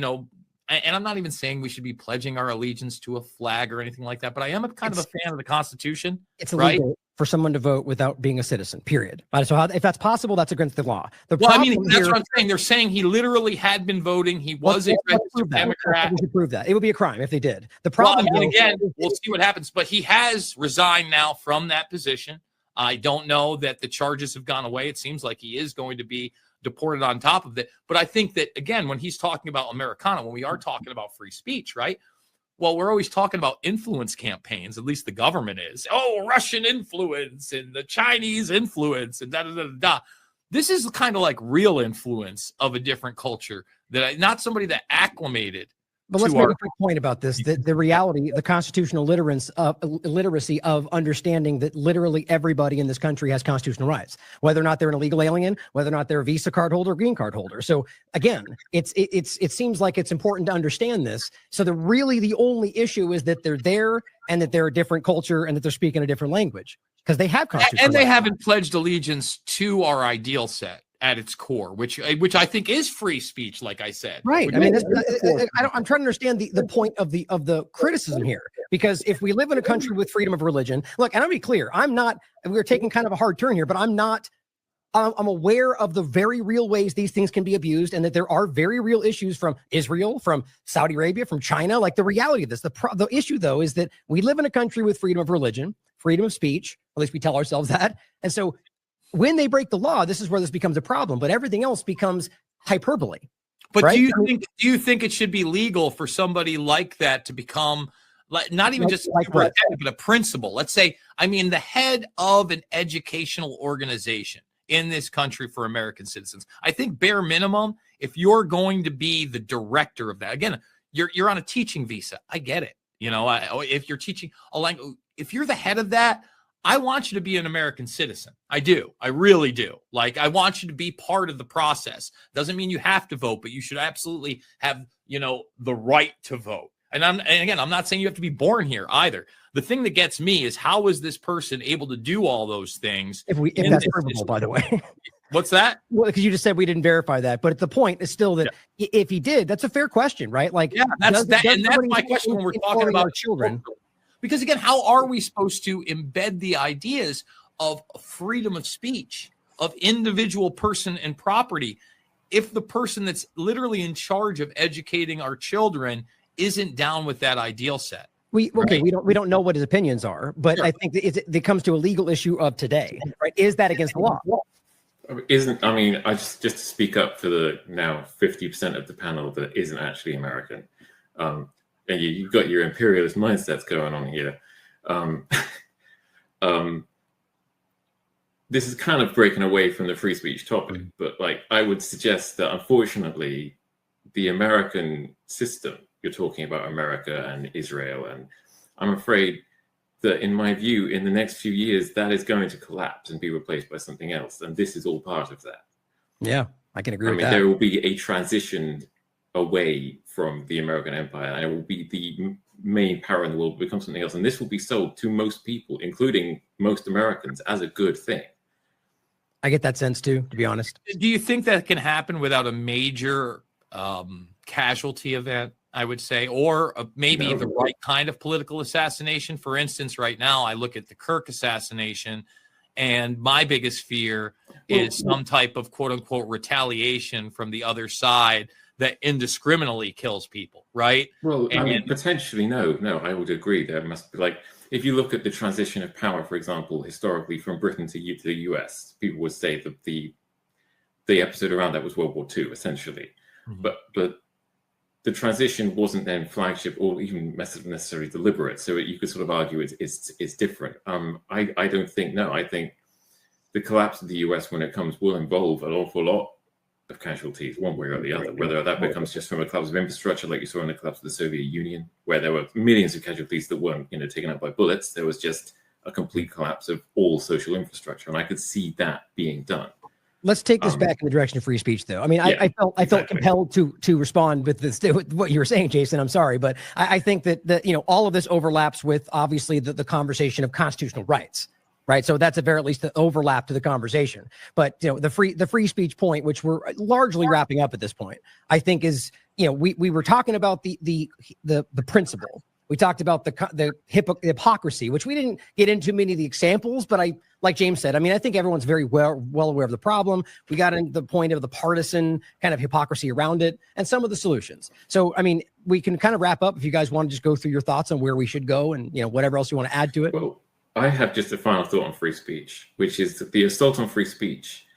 and I'm not even saying we should be pledging our allegiance to a flag or anything like that, but I am kind of a fan of the Constitution.
It's illegal for someone to vote without being a citizen, period. So if that's possible, that's against the law.
That's what I'm saying. They're saying he literally had been voting. He was a registered Democrat.
We should prove that. It would be a crime if they did. The problem,
again, we'll see what happens, but he has resigned now from that position. I don't know that the charges have gone away. It seems like he is going to be deported on top of it. But I think that, again, when he's talking about Americana, when we are talking about free speech, right? Well, we're always talking about influence campaigns, at least the government is. Oh, Russian influence and the Chinese influence and da-da-da-da-da. This is kind of like real influence of a different culture, not somebody that acclimated.
But let's make a quick point about this. The reality, the constitutional literacy of understanding that literally everybody in this country has constitutional rights, whether or not they're an illegal alien, whether or not they're a Visa card holder, green card holder. So again, it seems like it's important to understand this. So the only issue is that they're there and that they're a different culture and that they're speaking a different language because they have constitutional
and they
rights.
haven't pledged allegiance to our ideal set at its core, which I think is free speech, like I said.
Right. I mean, I'm trying to understand the point of the criticism here, because if we live in a country with freedom of religion, look, and I'll be clear, we're taking kind of a hard turn here, but I'm aware of the very real ways these things can be abused and that there are very real issues from Israel, from Saudi Arabia, from China. Like, the reality of this, the issue though, is that we live in a country with freedom of religion, freedom of speech, at least we tell ourselves that. And so when they break the law, this is where this becomes a problem, but everything else becomes hyperbole.
But
right?
do you think it should be legal for somebody like that to become not even just a superintendent, but a principal? Let's say, the head of an educational organization in this country for American citizens. I think bare minimum, if you're going to be the director of that, again, you're on a teaching visa. I get it. If you're teaching a language, if you're the head of that, I want you to be an American citizen. I do. I really do. Like, I want you to be part of the process. Doesn't mean you have to vote, but you should absolutely have, the right to vote. And again, I'm not saying you have to be born here either. The thing that gets me is, how is this person able to do all those things?
If that's provable, by the way.
What's that?
Well, because you just said we didn't verify that, but the point is still that if he did, that's a fair question, right? Like,
that's my question when we're talking about children. Because again, how are we supposed to embed the ideas of freedom of speech, of individual person and property, if the person that's literally in charge of educating our children isn't down with that ideal set?
We don't know what his opinions are, but I think it comes to a legal issue of today, right? Is that against the law?
I just to speak up for the now 50% of the panel that isn't actually American. And you've got your imperialist mindsets going on here. This is kind of breaking away from the free speech topic, but I would suggest that, unfortunately, the American system, you're talking about America and Israel, and I'm afraid that, in my view, in the next few years, that is going to collapse and be replaced by something else. And this is all part of that.
Yeah. I can agree with
mean,
that.
there will be a transition away from the American empire, and it will be the main power in the world will become something else. And this will be sold to most people, including most Americans, as a good thing.
I get that sense too, to be honest.
Do you think that can happen without a major casualty event, I would say, or maybe the right kind of political assassination? For instance, right now, I look at the Kirk assassination, and my biggest fear is some type of quote unquote retaliation from the other side that indiscriminately kills people, right?
Well, I mean, potentially, no, I would agree. There must be, like, if you look at the transition of power, for example, historically from Britain to the US, people would say that the episode around that was World War II, essentially. Mm-hmm. But the transition wasn't then flagship or even necessarily deliberate. So you could sort of argue it's different. I don't think, no, I think the collapse of the US when it comes will involve an awful lot of casualties, one way or the other, whether that becomes just from a collapse of infrastructure, like you saw in the collapse of the Soviet Union, where there were millions of casualties that weren't, taken out by bullets. There was just a complete collapse of all social infrastructure, and I could see that being done.
Let's take this back in the direction of free speech, though. I mean, I felt compelled to respond with this, with what you were saying, Jason. I'm sorry, but I think that all of this overlaps with obviously the conversation of constitutional rights. Right. So that's a very, at least the overlap to the conversation. But, the free speech point, which we're largely wrapping up at this point, I think is, we were talking about the principle. We talked about the hypocrisy, which we didn't get into many of the examples, but like James said, I mean, I think everyone's very well aware of the problem. We got into the point of the partisan kind of hypocrisy around it and some of the solutions. So, I mean, we can kind of wrap up if you guys want to just go through your thoughts on where we should go and, whatever else you want to add to it.
Well, I have just a final thought on free speech, which is that the assault on free speech,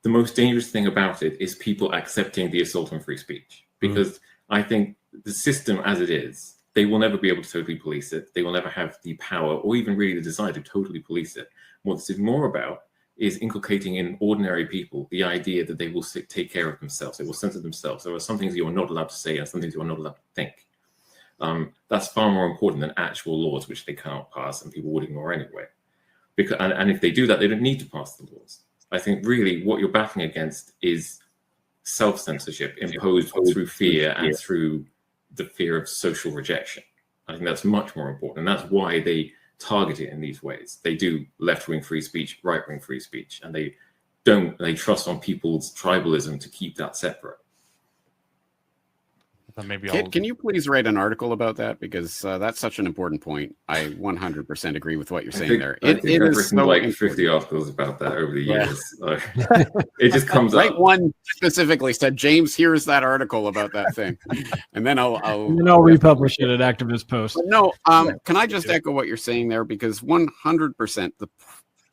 the most dangerous thing about it is people accepting the assault on free speech. Because I think the system as it is, they will never be able to totally police it. They will never have the power or even really the desire to totally police it. What this is more about is inculcating in ordinary people the idea that they will take care of themselves. They will censor themselves. There are some things you are not allowed to say and some things you are not allowed to think. That's far more important than actual laws, which they cannot pass and people would ignore anyway. Because, and if they do that, they don't need to pass the laws. I think really what you're battling against is self-censorship imposed through fear and through the fear of social rejection. I think that's much more important. And that's why they target it in these ways. They do left-wing free speech, right-wing free speech, and they trust on people's tribalism to keep that separate.
Maybe
Can you please write an article about that? Because that's such an important point. I 100% agree with what you're saying there.
I've written like 50 articles about that over the years. It just comes
right
up.
One specifically said, James, here's that article about that thing. And then I'll
republish it at Activist Post.
But no, can I just echo what you're saying there? Because 100% the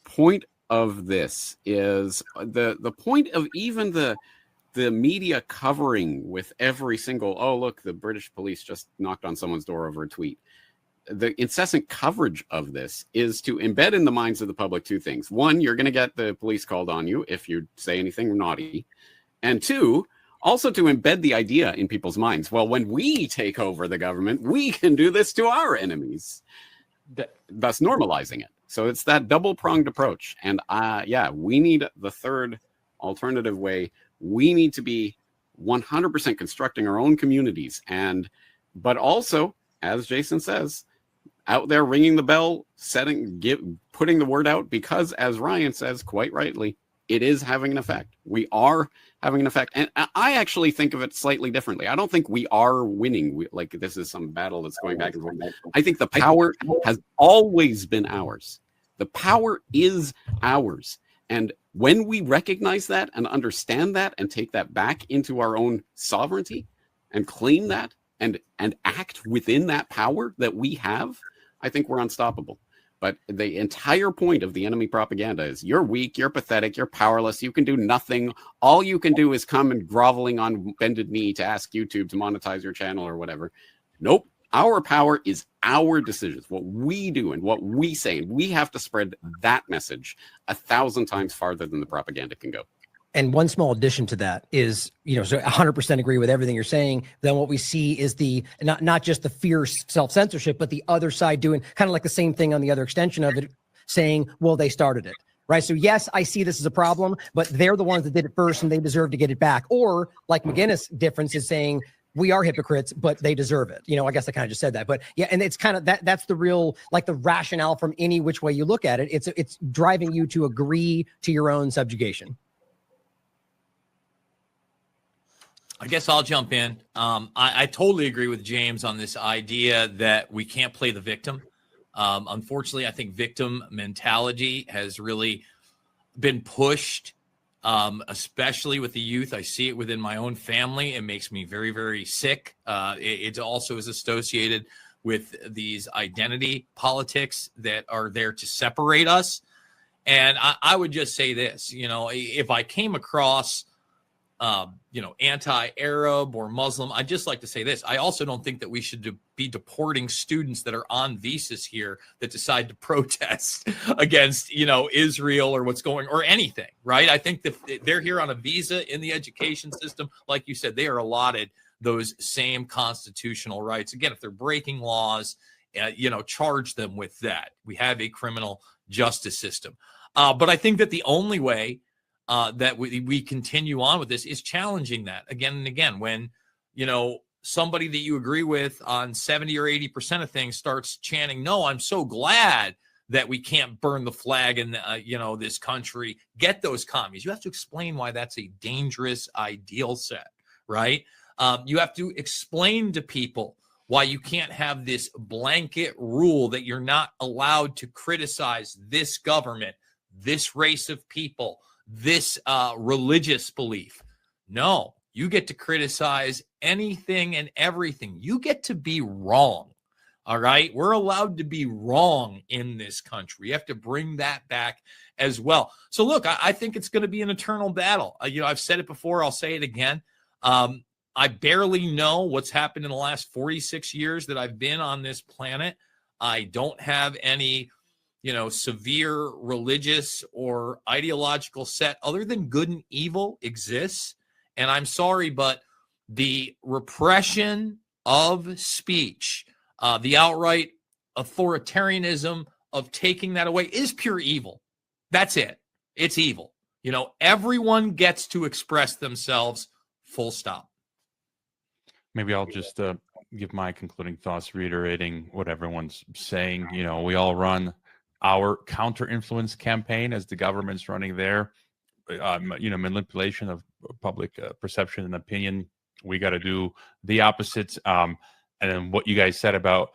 point of this is the point of even the media covering with every single, oh, look, the British police just knocked on someone's door over a tweet. The incessant coverage of this is to embed in the minds of the public two things. One, you're going to get the police called on you if you say anything naughty. And two, also to embed the idea in people's minds. Well, when we take over the government, we can do this to our enemies, thus normalizing it. So it's that double-pronged approach. And we need the third alternative way. We need to be 100% constructing our own communities, but also, as Jason says, out there ringing the bell, putting the word out, because as Ryan says quite rightly, it is having an effect. We are having an effect, and I actually think of it slightly differently. I don't think we are winning. Like this is some battle that's going back and forth. I think the power has always been ours. The power is ours. And when we recognize that and understand that and take that back into our own sovereignty and claim that and act within that power that we have, I think we're unstoppable. But the entire point of the enemy propaganda is you're weak, you're pathetic, you're powerless, you can do nothing. All you can do is come and groveling on bended knee to ask YouTube to monetize your channel or whatever. Nope. Our power is our decisions, what we do and what we say. And we have to spread that message 1,000 times farther than the propaganda can go.
And one small addition to that is, so 100% agree with everything you're saying. Then what we see is the not just the fierce self-censorship, but the other side doing kind of like the same thing on the other extension of it, saying, well, they started it. right? So yes, I see this as a problem, but they're the ones that did it first and they deserve to get it back. Or like McGinnis difference is saying, we are hypocrites, but they deserve it. I guess I kind of just said that, but yeah. And it's kind of that's the real, like the rationale from any which way you look at it. It's driving you to agree to your own subjugation.
I guess I'll jump in. I totally agree with James on this idea that we can't play the victim. Unfortunately, I think victim mentality has really been pushed, especially with the youth. I see it within my own family. It makes me very, very sick. It also is associated with these identity politics that are there to separate us. And I would just say this, if I came across anti-Arab or Muslim, I'd just like to say this. I also don't think that we should be deporting students that are on visas here that decide to protest against, Israel or what's going, or anything, right? I think that they're here on a visa in the education system. Like you said, they are allotted those same constitutional rights. Again, if they're breaking laws, charge them with that. We have a criminal justice system. But I think that the only way that we continue on with this is challenging that again and again. When, somebody that you agree with on 70 or 80% of things starts chanting, no, I'm so glad that we can't burn the flag in, this country, get those commies. You have to explain why that's a dangerous ideal set, right? You have to explain to people why you can't have this blanket rule that you're not allowed to criticize this government, this race of people, this religious belief. No, you get to criticize anything and everything. You get to be wrong. All right. We're allowed to be wrong in this country. You have to bring that back as well. So look, I think it's going to be an eternal battle. I've said it before. I'll say it again. I barely know what's happened in the last 46 years that I've been on this planet. I don't have any severe religious or ideological set other than good and evil exists. And I'm sorry, but the repression of speech, the outright authoritarianism of taking that away is pure evil. That's it. It's evil. Everyone gets to express themselves, full stop.
Maybe I'll just give my concluding thoughts, reiterating what everyone's saying. We all run our counter-influence campaign as the government's running their, manipulation of public perception and opinion. We got to do the opposite. And then what James said about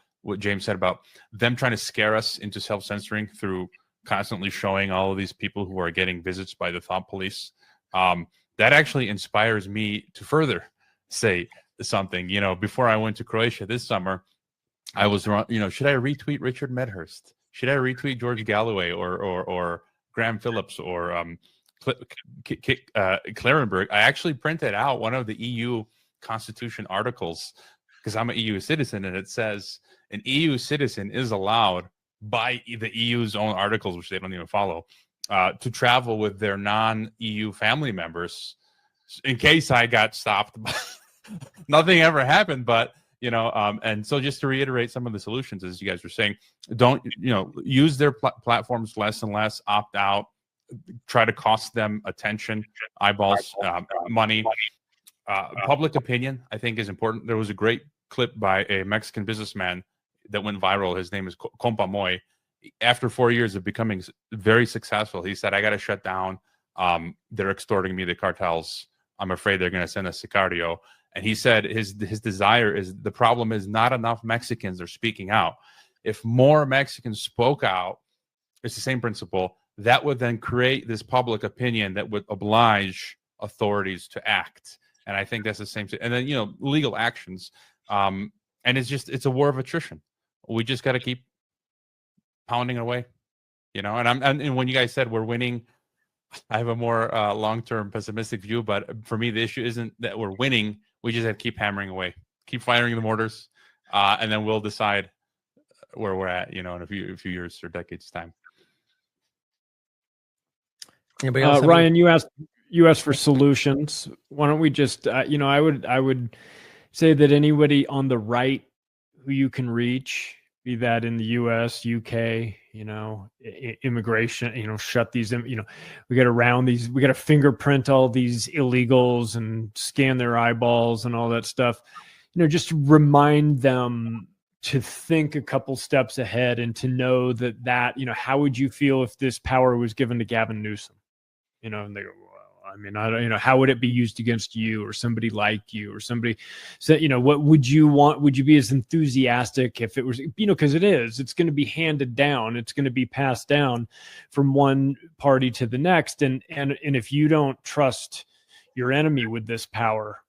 them trying to scare us into self-censoring through constantly showing all of these people who are getting visits by the thought police. That actually inspires me to further say something. Before I went to Croatia this summer, I was, should I retweet Richard Medhurst? Should I retweet George Galloway or Graham Phillips or Clarenberg? I actually printed out one of the EU Constitution articles because I'm an EU citizen, and it says an EU citizen is allowed by the EU's own articles, which they don't even follow, to travel with their non-EU family members in case I got stopped. Nothing ever happened, but and so just to reiterate some of the solutions, as you guys were saying, don't, use their platforms less and less, opt out, try to cost them attention, eyeballs, money. Public opinion, I think, is important. There was a great clip by a Mexican businessman that went viral. His name is Compa Moy. After 4 years of becoming very successful, he said, I got to shut down. They're extorting me, the cartels. I'm afraid they're going to send a sicario. And he said his desire is, the problem is not enough Mexicans are speaking out. If more Mexicans spoke out, it's the same principle, that would then create this public opinion that would oblige authorities to act. And I think that's the same thing. And then, legal actions. And it's a war of attrition. We just got to keep pounding away, and when you guys said we're winning, I have a more long-term pessimistic view, but for me, the issue isn't that we're winning. We just have to keep hammering away, keep firing the mortars, and then we'll decide where we're at, in a few years or decades time.
Anybody else?
Ryan, you asked for solutions. Why don't we just, I would say that anybody on the right who you can reach, be that in the U.S., UK, immigration, shut these, we got to round these, we got to fingerprint all these illegals and scan their eyeballs and all that stuff. Just remind them to think a couple steps ahead and to know that, how would you feel if this power was given to Gavin Newsom? And they go, well, I mean, I don't, how would it be used against you or somebody like you or somebody? So, what would you want? Would you be as enthusiastic if it was, because it's going to be handed down. It's going to be passed down from one party to the next. And if you don't trust your enemy with this power,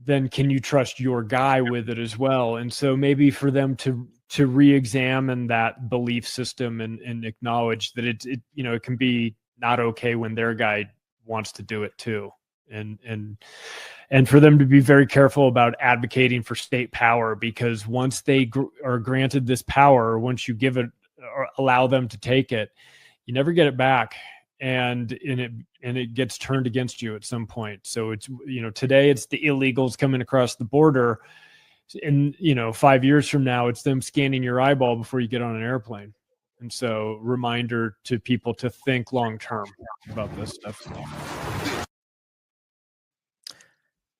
then can you trust your guy with it as well? And so maybe for them to re-examine that belief system and acknowledge that it can be not okay when their guy wants to do it too. And for them to be very careful about advocating for state power, because once they are granted this power, once you give it or allow them to take it, you never get it back. And it gets turned against you at some point. So it's, today it's the illegals coming across the border, and 5 years from now, it's them scanning your eyeball before you get on an airplane. And so reminder to people to think long-term about this stuff.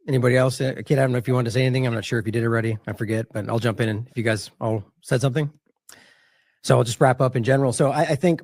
Anybody else? Kid, I don't know if you wanted to say anything. I'm not sure if you did already. I forget, but I'll jump in and if you guys all said something. So I'll just wrap up in general. So I think,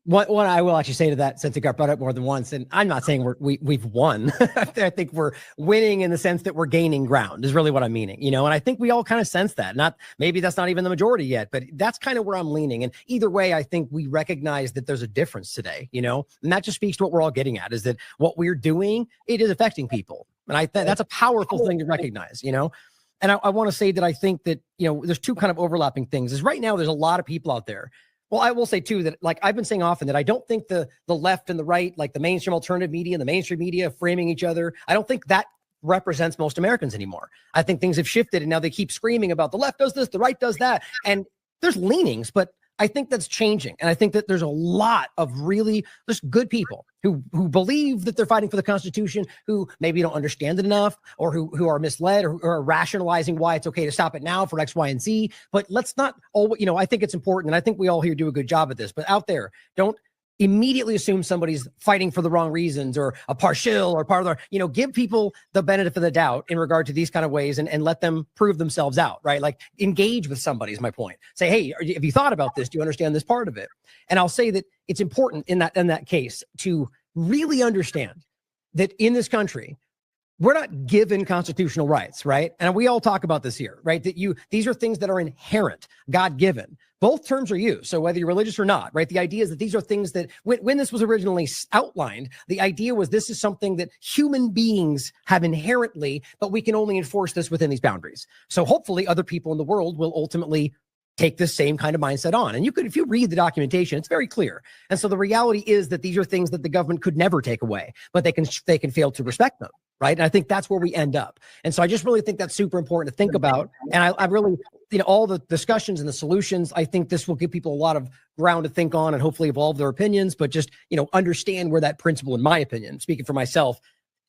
what I will actually say to that, since it got brought up more than once, and I'm not saying we've won. I think we're winning in the sense that we're gaining ground is really what I'm meaning, and I think we all kind of sense that. Maybe that's not even the majority yet, but that's kind of where I'm leaning. And either way, I think we recognize that there's a difference today, and that just speaks to what we're all getting at, is that what we're doing, it is affecting people. And I think that's a powerful thing to recognize, And I want to say that I think that, there's two kind of overlapping things. Is right now there's a lot of people out there. Well, I will say too that, like I've been saying often, that I don't think the left and the right, like the mainstream alternative media and the mainstream media framing each other, I don't think that represents most Americans anymore. I think things have shifted and now they keep screaming about the left does this, the right does that. And there's leanings, but I think that's changing. And I think that there's a lot of really just good people who believe that they're fighting for the Constitution, who maybe don't understand it enough, or who are misled or are rationalizing why it's okay to stop it now for X, Y, and Z. But let's not all, I think it's important. And I think we all here do a good job at this, but out there, don't immediately assume somebody's fighting for the wrong reasons or a partial or part of the, give people the benefit of the doubt in regard to these kind of ways and let them prove themselves out, right? Like engage with somebody is my point. Say, hey, have you thought about this? Do you understand this part of it? And I'll say that it's important in that case to really understand that in this country, we're not given constitutional rights, right? And we all talk about this here, right? That these are things that are inherent, God-given. Both terms are used. So whether you're religious or not, right? The idea is that these are things that when this was originally outlined, the idea was this is something that human beings have inherently, but we can only enforce this within these boundaries. So hopefully other people in the world will ultimately take this same kind of mindset on. And if you read the documentation, it's very clear. And so the reality is that these are things that the government could never take away, but they can fail to respect them. Right. And I think that's where we end up. And so I just really think that's super important to think about. And I really, all the discussions and the solutions, I think this will give people a lot of ground to think on and hopefully evolve their opinions, but just, understand where that principle, in my opinion, speaking for myself,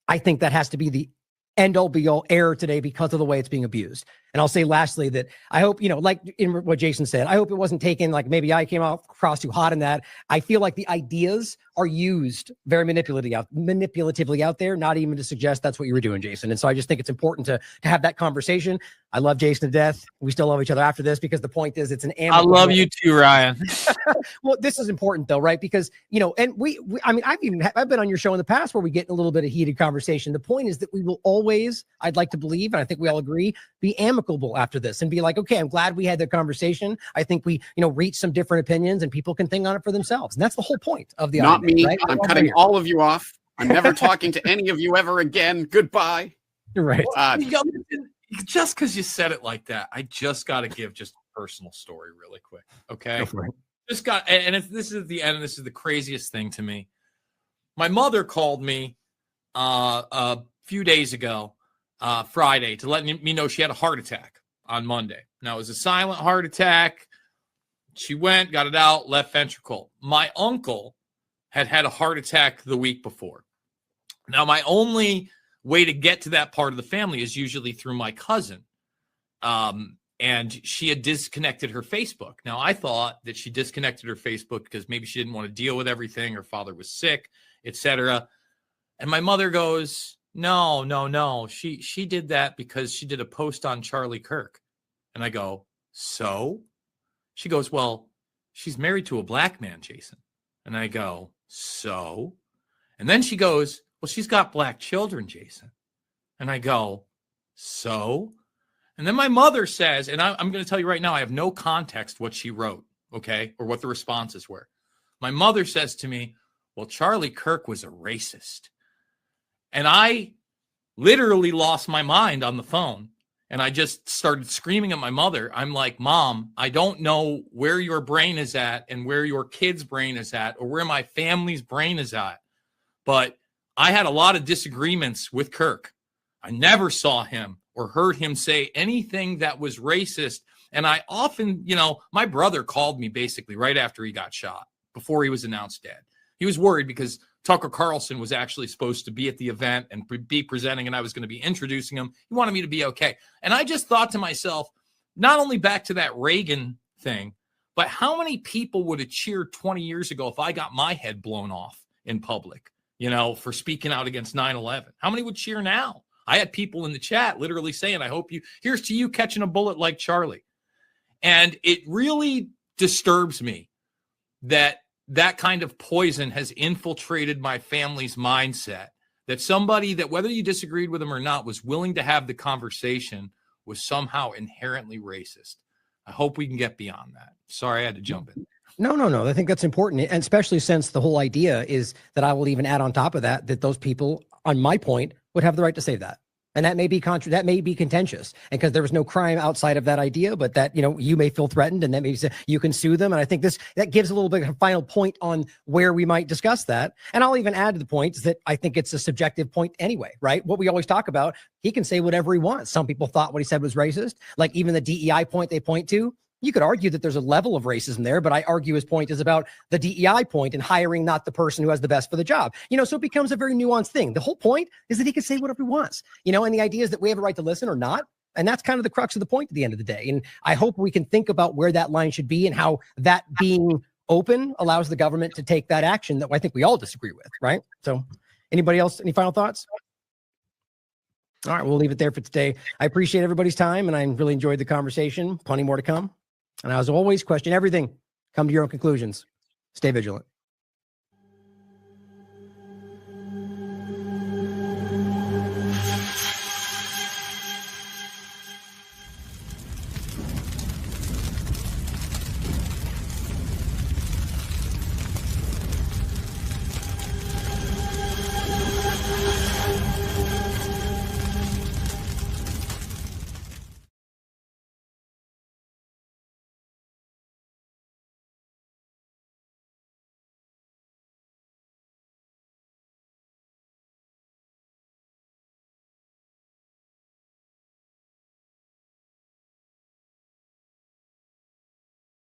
I think that has to be the end all be all error today because of the way it's being abused. And I'll say lastly that I hope, like in what Jason said, I hope it wasn't taken like maybe I came across too hot in that. I feel like the ideas are used very manipulatively out there, not even to suggest that's what you were doing, Jason. And so I just think it's important to have that conversation. I love Jason to death. We still love each other after this because the point is it's an amicable.
I love you too, Ryan.
Well, this is important though, right? Because, and I've been on your show in the past where we get in a little bit of heated conversation. The point is that we will always, I'd like to believe, and I think we all agree, be amicable after this and be like, okay, I'm glad we had the conversation. I think we, reach some different opinions and people can think on it for themselves. And that's the whole point of the
Not
argument,
me.
right?
I'm cutting all of you off. I'm never talking to any of you ever again. Goodbye.
Right.
Just because you said it like that, I just got to give just a personal story really quick. Okay.
Go for it.
This is the end. This is the craziest thing to me. My mother called me a few days ago, Friday, to let me know she had a heart attack on Monday. Now, it was a silent heart attack. She went, got it out, left ventricle. My uncle had a heart attack the week before. Now, my only way to get to that part of the family is usually through my cousin. And and she had disconnected her Facebook. Now, I thought that she disconnected her Facebook because maybe she didn't want to deal with everything. Her father was sick, etc. And my mother goes, no. She did that because she did a post on Charlie Kirk. And I go, so? She goes, well, she's married to a black man, Jason. And I go, so? And then she goes, well, she's got black children, Jason. And I go, so? And then my mother says, and I'm going to tell you right now, I have no context what she wrote, okay, or what the responses were. My mother says to me, well, Charlie Kirk was a racist. And I literally lost my mind on the phone. And I just started screaming at my mother. I'm like, Mom, I don't know where your brain is at and where your kid's brain is at or where my family's brain is at. But I had a lot of disagreements with Kirk. I never saw him or heard him say anything that was racist. And I often, my brother called me basically right after he got shot, before he was announced dead. He was worried because Tucker Carlson was actually supposed to be at the event and be presenting, and I was going to be introducing him. He wanted me to be okay. And I just thought to myself, not only back to that Reagan thing, but how many people would have cheered 20 years ago if I got my head blown off in public, for speaking out against 9/11? How many would cheer now? I had people in the chat literally saying, here's to you catching a bullet like Charlie. And it really disturbs me that kind of poison has infiltrated my family's mindset, that somebody that, whether you disagreed with them or not, was willing to have the conversation was somehow inherently racist. I hope we can get beyond that. Sorry, I had to jump in.
No. I think that's important. And especially since the whole idea is that I will even add on top of that those people, on my point, would have the right to say that. And that may be that may be contentious, and because there was no crime outside of that idea, but that, you may feel threatened, and that maybe you can sue them. And I think that gives a little bit of a final point on where we might discuss that. And I'll even add to the points that I think it's a subjective point anyway, right? What we always talk about, he can say whatever he wants. Some people thought what he said was racist. Like even the DEI point they point to, you could argue that there's a level of racism there, but I argue his point is about the DEI point and hiring not the person who has the best for the job. So it becomes a very nuanced thing. The whole point is that he can say whatever he wants, and the idea is that we have a right to listen or not. And that's kind of the crux of the point at the end of the day. And I hope we can think about where that line should be and how that being open allows the government to take that action that I think we all disagree with, right? So anybody else, any final thoughts? All right, we'll leave it there for today. I appreciate everybody's time, and I really enjoyed the conversation. Plenty more to come. And as always, question everything. Come to your own conclusions. Stay vigilant.